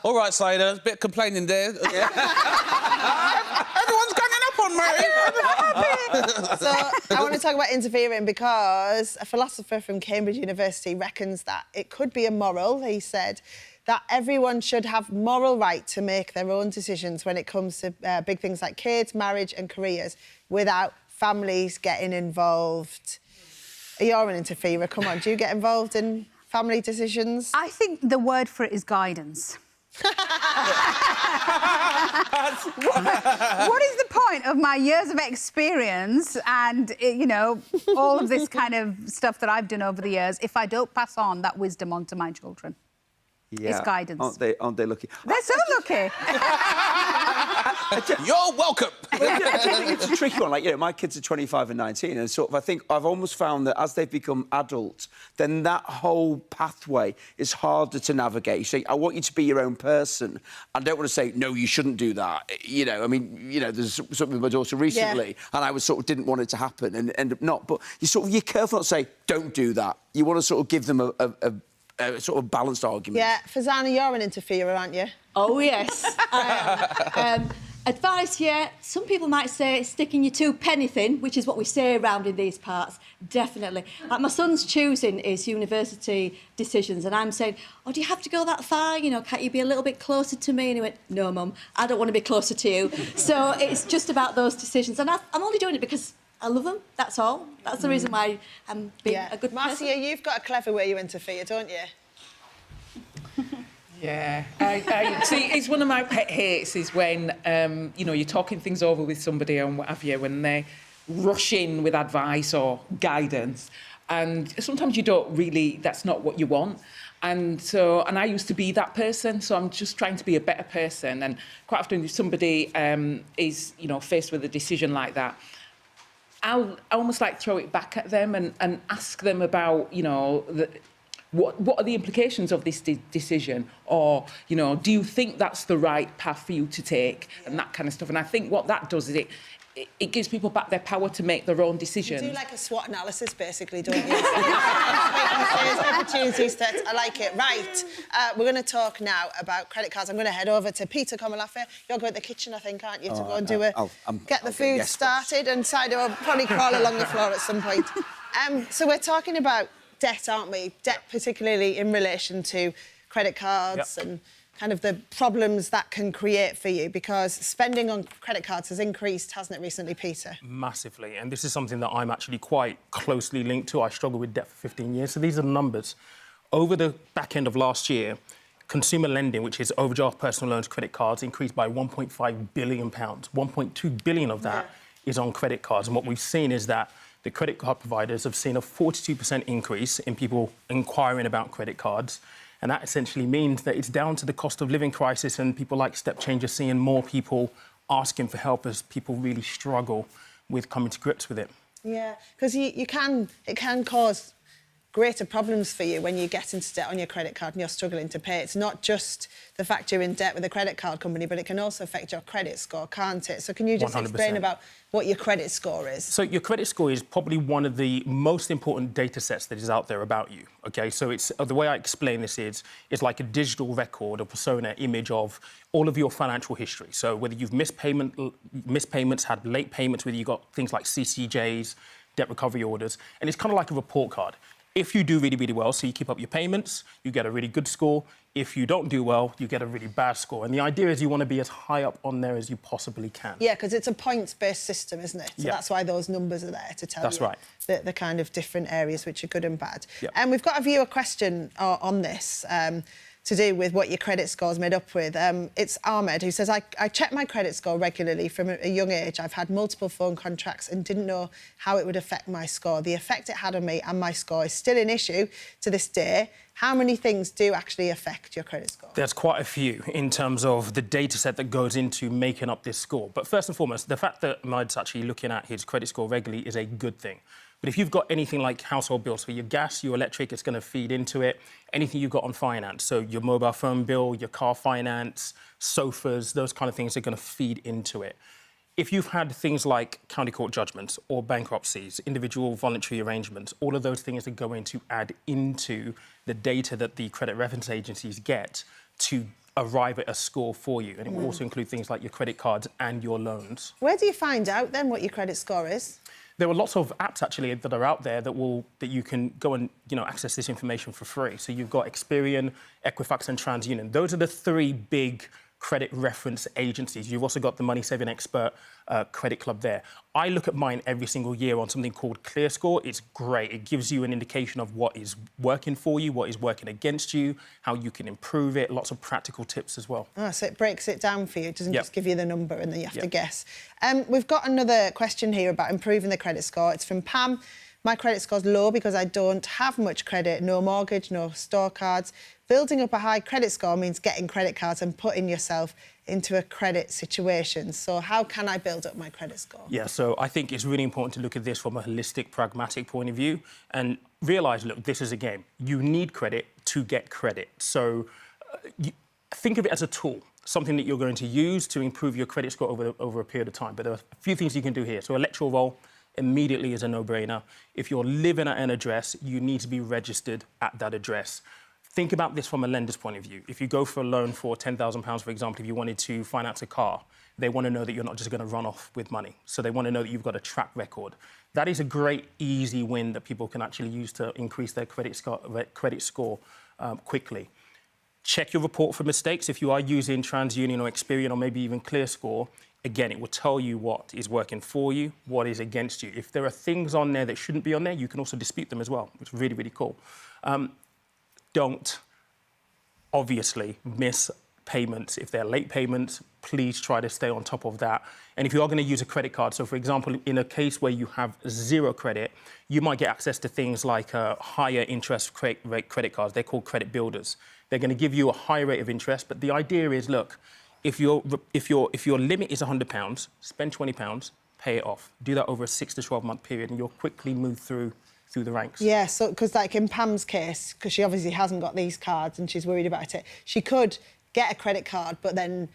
All right, Saida, a bit of complaining there. Everyone's ganging up on me. So I want to talk about interfering because a philosopher from Cambridge University reckons that it could be immoral, he said, that everyone should have moral right to make their own decisions when it comes to big things like kids, marriage and careers without families getting involved. You're an interferer, come on, do you get involved in family decisions? I think the word for it is guidance. What is the point of my years of experience and, you know, all of this kind of stuff that I've done over the years if I don't pass on that wisdom onto my children? Yeah. It's guidance. Aren't they lucky? They're so lucky. You're welcome. I think it's a tricky one. Like, you know, my kids are 25 and 19, and sort of, I think I've almost found that as they've become adults, then that whole pathway is harder to navigate. You say, I want you to be your own person. I don't want to say, no, you shouldn't do that. You know, I mean, you know, there's something with my daughter recently, and I didn't want it to happen and end up not. But you're careful not to say, don't do that. You want to sort of give them a sort of balanced argument. Yeah, Fazana, you're an interferer, aren't you? Oh, yes, I am. Advice, yeah, some people might say sticking your two-penny thin, which is what we say around in these parts, definitely. Like, my son's choosing his university decisions, and I'm saying, oh, do you have to go that far? You know, can't you be a little bit closer to me? And he went, no, Mum, I don't want to be closer to you. So it's just about those decisions, and I'm only doing it because I love them, that's all. That's the reason why I'm being a good person. Marcia, you've got a clever way you interfere, don't you? Yeah, I see. It's one of my pet hates is when you know, you're talking things over with somebody and what have you, when they rush in with advice or guidance, and sometimes you don't really. That's not what you want. And I used to be that person, so I'm just trying to be a better person. And quite often, if somebody is, you know, faced with a decision like that, I'll almost like throw it back at them and ask them about, you know, what are the implications of this decision? Or, you know, do you think that's the right path for you to take? And that kind of stuff. And I think what that does is it gives people back their power to make their own decisions. You do like a SWOT analysis, basically, don't you? Opportunities that I like it. Right, we're going to talk now about credit cards. I'm going to head over to Peter Komalafe. You're going to the kitchen, I think, aren't you, to go and do get the food started, and Sido will probably crawl along the floor at some point. So we're talking about debt, aren't we? Debt, particularly in relation to credit cards and kind of the problems that can create for you, because spending on credit cards has increased, hasn't it, recently, Peter? Massively, and this is something that I'm actually quite closely linked to. I struggled with debt for 15 years, so these are the numbers. Over the back end of last year, consumer lending, which is overdraft personal loans, credit cards, increased by £1.5 billion. 1.2 billion of that is on credit cards, and what we've seen is that the credit card providers have seen a 42% increase in people inquiring about credit cards. And that essentially means that it's down to the cost of living crisis, and people like Step Change are seeing more people asking for help as people really struggle with coming to grips with it. Yeah, because it can cause greater problems for you when you get into debt on your credit card and you're struggling to pay. It's not just the fact you're in debt with a credit card company, but it can also affect your credit score, can't it? So can you just 100%. explain about what your credit score is? So your credit score is probably one of the most important data sets that is out there about you, OK? So it's the way I explain this is it's like a digital record, a persona image of all of your financial history. So whether you've missed payments, had late payments, whether you got things like CCJs, debt recovery orders, and it's kind of like a report card. If you do really, really well, so you keep up your payments, you get a really good score. If you don't do well, you get a really bad score. And the idea is you want to be as high up on there as you possibly can. Yeah, because it's a points-based system, isn't it? So Yeah. that's why those numbers are there to tell That's you right. the kind of different areas which are good and bad. Yeah. And we've got a viewer question on this. To do with what your credit score is made up with. It's Ahmed who says, I check my credit score regularly from a young age. I've had multiple phone contracts and didn't know how it would affect my score. The effect it had on me and my score is still an issue to this day. How many things do actually affect your credit score? There's quite a few in terms of the data set that goes into making up this score. But first and foremost, the fact that Ahmed's actually looking at his credit score regularly is a good thing. But if you've got anything like household bills, for your gas, your electric, it's going to feed into it. Anything you've got on finance, so your mobile phone bill, your car finance, sofas, those kind of things are going to feed into it. If you've had things like county court judgments or bankruptcies, individual voluntary arrangements, all of those things are going to add into the data that the credit reference agencies get to arrive at a score for you. And it will also include things like your credit cards and your loans. Where do you find out, then, what your credit score is? There are lots of apps, actually, that are out there that you can go and, access this information for free. So you've got Experian, Equifax and TransUnion. Those are the three big credit reference agencies. You've also got the Money Saving Expert Credit Club there. I look at mine every single year on something called ClearScore. It's great. It gives you an indication of what is working for you, what is working against you, how you can improve it, lots of practical tips as well. Oh, so it breaks it down for you. It doesn't just give you the number and then you have to guess. We've got another question here about improving the credit score. It's from Pam. My credit score's low because I don't have much credit, no mortgage, no store cards. Building up a high credit score means getting credit cards and putting yourself into a credit situation. So how can I build up my credit score? Yeah, so I think it's really important to look at this from a holistic, pragmatic point of view and realise, look, this is a game. You need credit to get credit. So think of it as a tool, something that you're going to use to improve your credit score over a period of time. But there are a few things you can do here. So electoral roll immediately is a no-brainer. If you're living at an address, you need to be registered at that address. Think about this from a lender's point of view. If you go for a loan for £10,000, for example, if you wanted to finance a car, they want to know that you're not just going to run off with money. So they want to know that you've got a track record. That is a great, easy win that people can actually use to increase their credit score quickly. Check your report for mistakes. If you are using TransUnion or Experian or maybe even ClearScore, again, it will tell you what is working for you, what is against you. If there are things on there that shouldn't be on there, you can also dispute them as well, which is really, really cool. Don't, obviously, miss payments. If they're late payments, please try to stay on top of that. And if you are going to use a credit card, so, for example, in a case where you have zero credit, you might get access to things like higher interest rate credit cards. They're called credit builders. They're going to give you a higher rate of interest, but the idea is, look, if your limit is £100, spend £20, pay it off. Do that over a 6 to 12 month period, and you'll quickly move through the ranks. Yeah, so because like in Pam's case, because she obviously hasn't got these cards and she's worried about it, she could get a credit card but then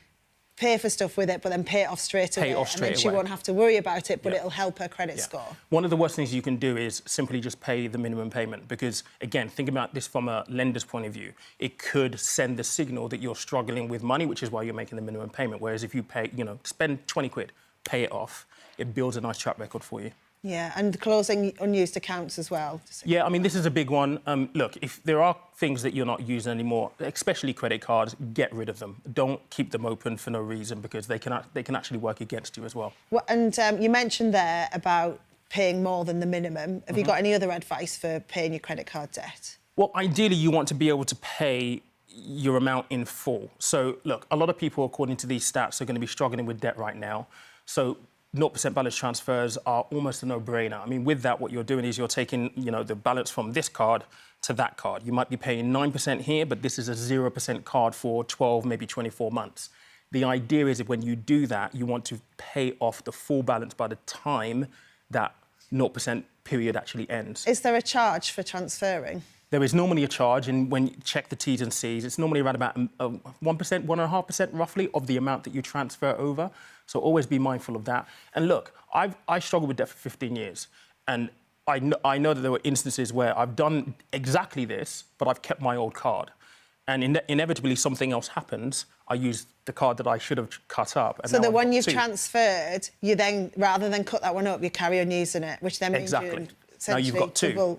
pay for stuff with it, but then pay it off straight away. And then she won't have to worry about it, but it'll help her credit score. One of the worst things you can do is simply just pay the minimum payment because, again, think about this from a lender's point of view. It could send the signal that you're struggling with money, which is why you're making the minimum payment. Whereas if you pay, spend 20 quid, pay it off, it builds a nice track record for you. Yeah, and closing unused accounts as well. Yeah, I mean, this is a big one. Look, if there are things that you're not using anymore, especially credit cards, get rid of them. Don't keep them open for no reason because they can actually work against you as well. Well, and you mentioned there about paying more than the minimum. Have you got any other advice for paying your credit card debt? Well, ideally, you want to be able to pay your amount in full. So, look, a lot of people, according to these stats, are going to be struggling with debt right now. So 0% balance transfers are almost a no-brainer. I mean, with that, what you're doing is you're taking, the balance from this card to that card. You might be paying 9% here, but this is a 0% card for 12, maybe 24 months. The idea is that when you do that, you want to pay off the full balance by the time that 0% period actually ends. Is there a charge for transferring? There is normally a charge, and when you check the T's and C's, it's normally around about 1%, 1.5% roughly of the amount that you transfer over. So always be mindful of that. And look, I struggled with debt for 15 years, and I know that there were instances where I've done exactly this, but I've kept my old card. And inevitably something else happens. I use the card that I should have cut up. And so the one you've transferred, you then, rather than cut that one up, you carry on using it, which then means exactly. Now you've got two,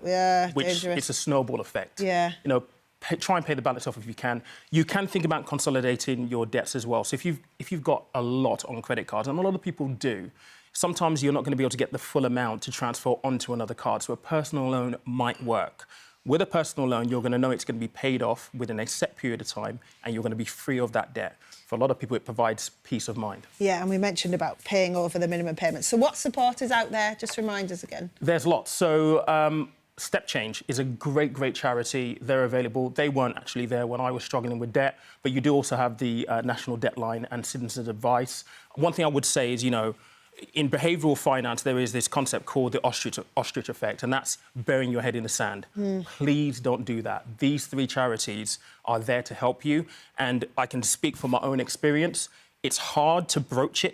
which dangerous. It's a snowball effect. Yeah. Try and pay the balance off if you can. You can think about consolidating your debts as well. So if you've got a lot on credit cards, and a lot of people do, sometimes you're not going to be able to get the full amount to transfer onto another card. So a personal loan might work. With a personal loan, you're going to know it's going to be paid off within a set period of time, and you're going to be free of that debt. For a lot of people, it provides peace of mind. Yeah, and we mentioned about paying over the minimum payment. So what support is out there? Just remind us again. There's lots. So Step Change is a great charity. They're available. They weren't actually there when I was struggling with debt, but you do also have the National Debt Line and Citizens Advice. One thing I would say is, in behavioural finance, there is this concept called the ostrich effect, and that's burying your head in the sand. Please don't do that. These three charities are there to help you, and I can speak from my own experience. It's hard to approach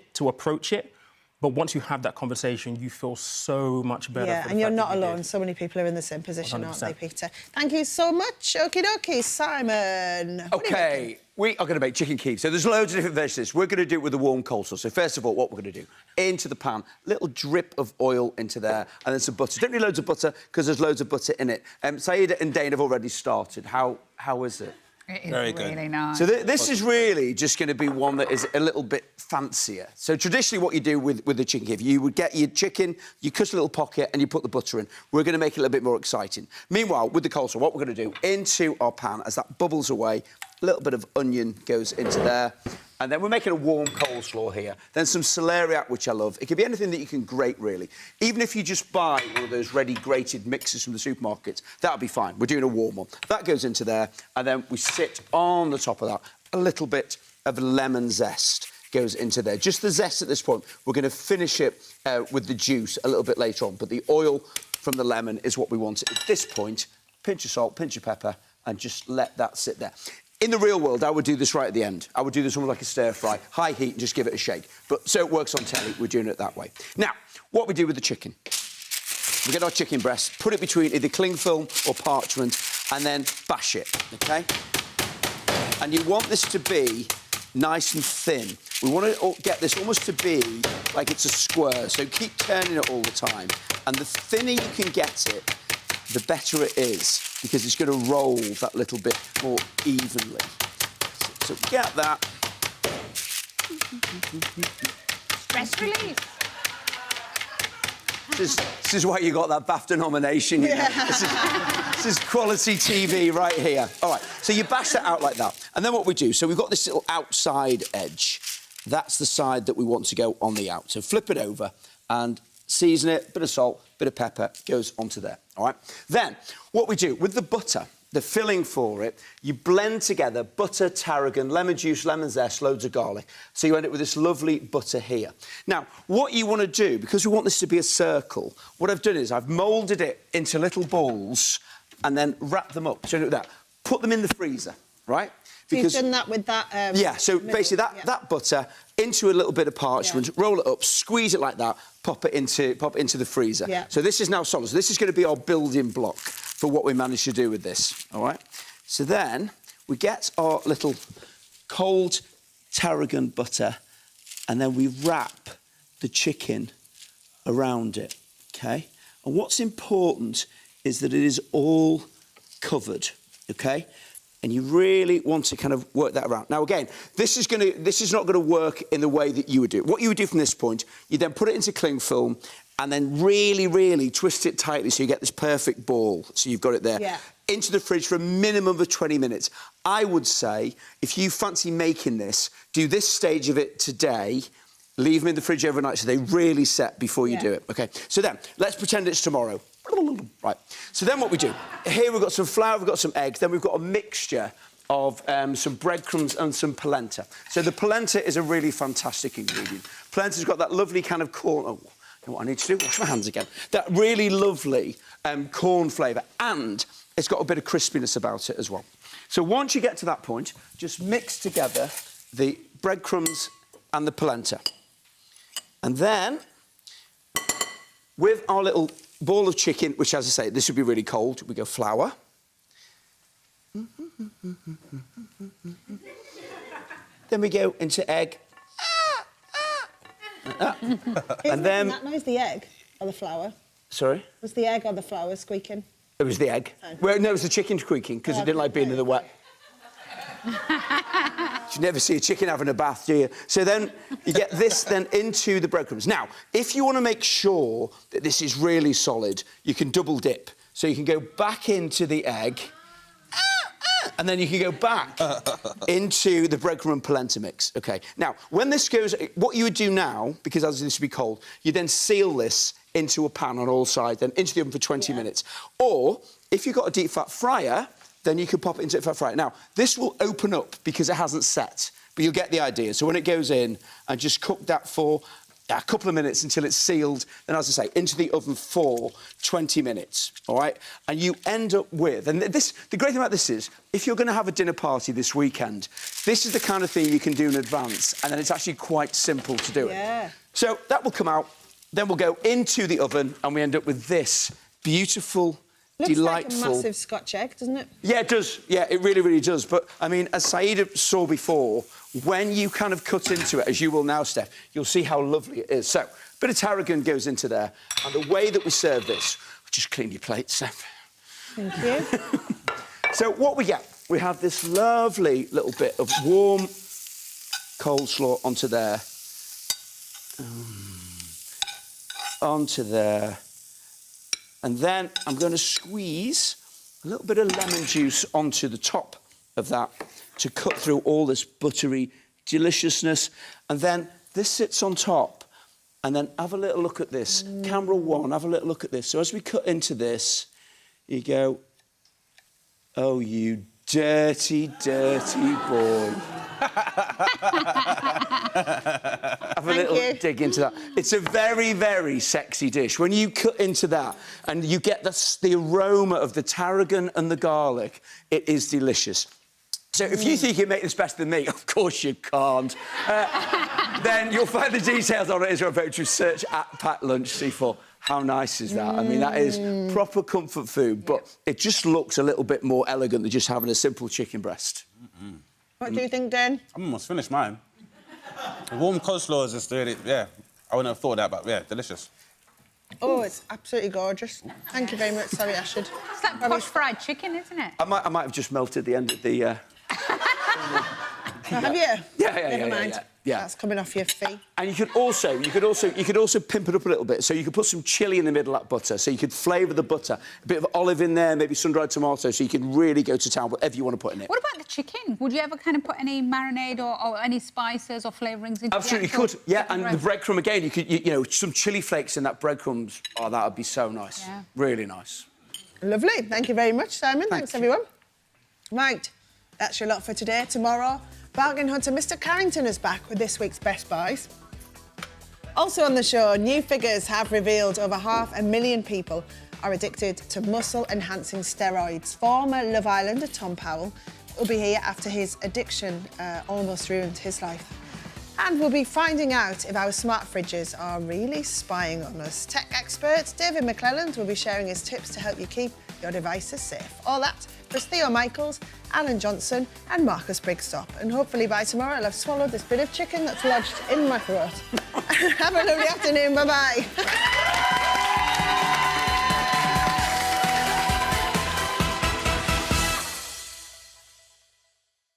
it, but once you have that conversation, you feel so much better. Yeah, and you're not alone. So many people are in the same position, 100%. Aren't they, Peter? Thank you so much. Okie dokie, Simon. OK, we are going to make chicken keef. So there's loads of different versions. We're going to do it with the warm coleslaw. So first of all, what we're going to do, into the pan, little drip of oil into there, and then some butter. Don't need loads of butter, because there's loads of butter in it. Saeed and Dane have already started. How is it? It is very good. Really nice. So this is really just going to be one that is a little bit fancier. So traditionally what you do with the chicken keef, you would get your chicken, you cut a little pocket and you put the butter in. We're going to make it a little bit more exciting. Meanwhile, with the coleslaw, what we're going to do, into our pan, as that bubbles away, a little bit of onion goes into there. And then we're making a warm coleslaw here. Then some celeriac, which I love. It can be anything that you can grate, really. Even if you just buy one of those ready grated mixes from the supermarkets, that'll be fine. We're doing a warm one. That goes into there, and then we sit on the top of that. A little bit of lemon zest goes into there. Just the zest at this point. We're going to finish it with the juice a little bit later on, but the oil from the lemon is what we want at this point. Pinch of salt, pinch of pepper, and just let that sit there. In the real world, I would do this right at the end. I would do this almost like a stir-fry, high heat, and just give it a shake. But so it works on telly, we're doing it that way. Now, what we do with the chicken. We get our chicken breast, put it between either cling film or parchment, and then bash it, OK? And you want this to be nice and thin. We want to get this almost to be like it's a square, so keep turning it all the time. And the thinner you can get it, the better it is, because it's going to roll that little bit more evenly. So get that. Stress relief. This is why you got that BAFTA nomination. This is quality TV right here. All right, so you bash that out like that. And then what we do, so we've got this little outside edge. That's the side that we want to go on the out. So flip it over and season it, bit of salt, bit of pepper, goes onto there, all right? Then, what we do, with the butter, the filling for it, you blend together butter, tarragon, lemon juice, lemon zest, loads of garlic. So you end up with this lovely butter here. Now, what you want to do, because we want this to be a circle, what I've done is I've moulded it into little balls and then wrap them up. So do that. Put them in the freezer, right? Because you've done that with that... yeah, so basically that butter into a little bit of parchment, roll it up, squeeze it like that, pop it into the freezer. Yeah. So this is now solid. So this is going to be our building block for what we managed to do with this, all right? So then we get our little cold tarragon butter and then we wrap the chicken around it, OK? And what's important is that it is all covered, OK? And you really want to kind of work that around. Now, again, this is not going to work in the way that you would do it. What you would do from this point, you then put it into cling film and then really, really twist it tightly so you get this perfect ball. So you've got it there. Yeah. Into the fridge for a minimum of 20 minutes. I would say, if you fancy making this, do this stage of it today, leave them in the fridge overnight so they really set before you do it. OK, so then, let's pretend it's tomorrow. Right, so then what we do, here we've got some flour, we've got some eggs, then we've got a mixture of some breadcrumbs and some polenta. So the polenta is a really fantastic ingredient. Polenta's got that lovely kind of corn... Oh, you know what I need to do? Wash my hands again. That really lovely corn flavour, and it's got a bit of crispiness about it as well. So once you get to that point, just mix together the breadcrumbs and the polenta. And then, with our little ball of chicken, which, as I say, this would be really cold, we go flour. Then we go into egg. And then... that noise the egg or the flour? Sorry? Was the egg or the flour squeaking? It was the egg. Oh. Well, no, it was the chicken squeaking, because it didn't like being in the wet. You never see a chicken having a bath, do you? So then you get this then into the breadcrumbs. Now, if you want to make sure that this is really solid, you can double dip. So you can go back into the egg, and then you can go back into the breadcrumb and polenta mix. OK. Now, when this goes... What you would do now, because as this would be cold, you then seal this into a pan on all sides, then into the oven for 20 minutes. Or, if you've got a deep fat fryer, then you can pop it into a fat fryer. Now, this will open up because it hasn't set, but you'll get the idea. So when it goes in, and just cook that for a couple of minutes until it's sealed, then, as I say, into the oven for 20 minutes, all right? And you end up with... And this, the great thing about this is, if you're going to have a dinner party this weekend, this is the kind of thing you can do in advance, and then it's actually quite simple to do it. So that will come out, then we'll go into the oven, and we end up with this beautiful... Looks delightful. like a massive Scotch egg, doesn't it? Yeah, it does. Yeah, it really, really does. But, I mean, as Saida saw before, when you kind of cut into it, as you will now, Steph, you'll see how lovely it is. So, a bit of tarragon goes into there. And the way that we serve this... Just clean your plate, Steph. Thank you. So, what we get, we have this lovely little bit of warm coleslaw onto there. Onto there. And then I'm going to squeeze a little bit of lemon juice onto the top of that to cut through all this buttery deliciousness. And then this sits on top. And then have a little look at this. Camera one, have a little look at this. So as we cut into this, you go, oh, you dirty, dirty boy. Have a little dig into that. It's a very, very sexy dish. When you cut into that and you get the aroma of the tarragon and the garlic, it is delicious. So if you think you make this better than me, of course you can't. Then you'll find the details on it as well. Just search at Packed Lunch C4. How nice is that? I mean, that is proper comfort food, but it just looks a little bit more elegant than just having a simple chicken breast. What do you think, Dan? I'm almost finished mine. The warm coleslaw is just really, yeah. I wouldn't have thought that, but yeah, delicious. Oh, it's absolutely gorgeous. Thank you very much. Sorry, I should... It's like posh fried chicken, isn't it? I might have just melted the end of the... Have you? Yeah. Never mind. That's coming off your feet. And you could also pimp it up a little bit. So you could put some chilli in the middle of that butter. So you could flavour the butter. A bit of olive in there, maybe sun-dried tomato, so you can really go to town, whatever you want to put in it. What about the chicken? Would you ever kind of put any marinade or any spices or flavourings into Absolutely could, yeah. And the breadcrumb again, you could, you know, some chilli flakes in that breadcrumbs. Oh, that would be so nice. Yeah. Really nice. Lovely. Thank you very much, Simon. Thanks everyone. Right, that's your lot for today. Tomorrow, bargain hunter Mr Carrington is back with this week's Best Buys. Also on the show, new figures have revealed over 500,000 people are addicted to muscle-enhancing steroids. Former Love Islander Tom Powell will be here after his addiction almost ruined his life. And we'll be finding out if our smart fridges are really spying on us. Tech expert David McClelland will be sharing his tips to help you keep your devices safe. All that plus Theo Michaels, Alan Johnson and Marcus Brigstop. And hopefully by tomorrow I'll have swallowed this bit of chicken that's lodged in my throat. Have a lovely afternoon. Bye-bye.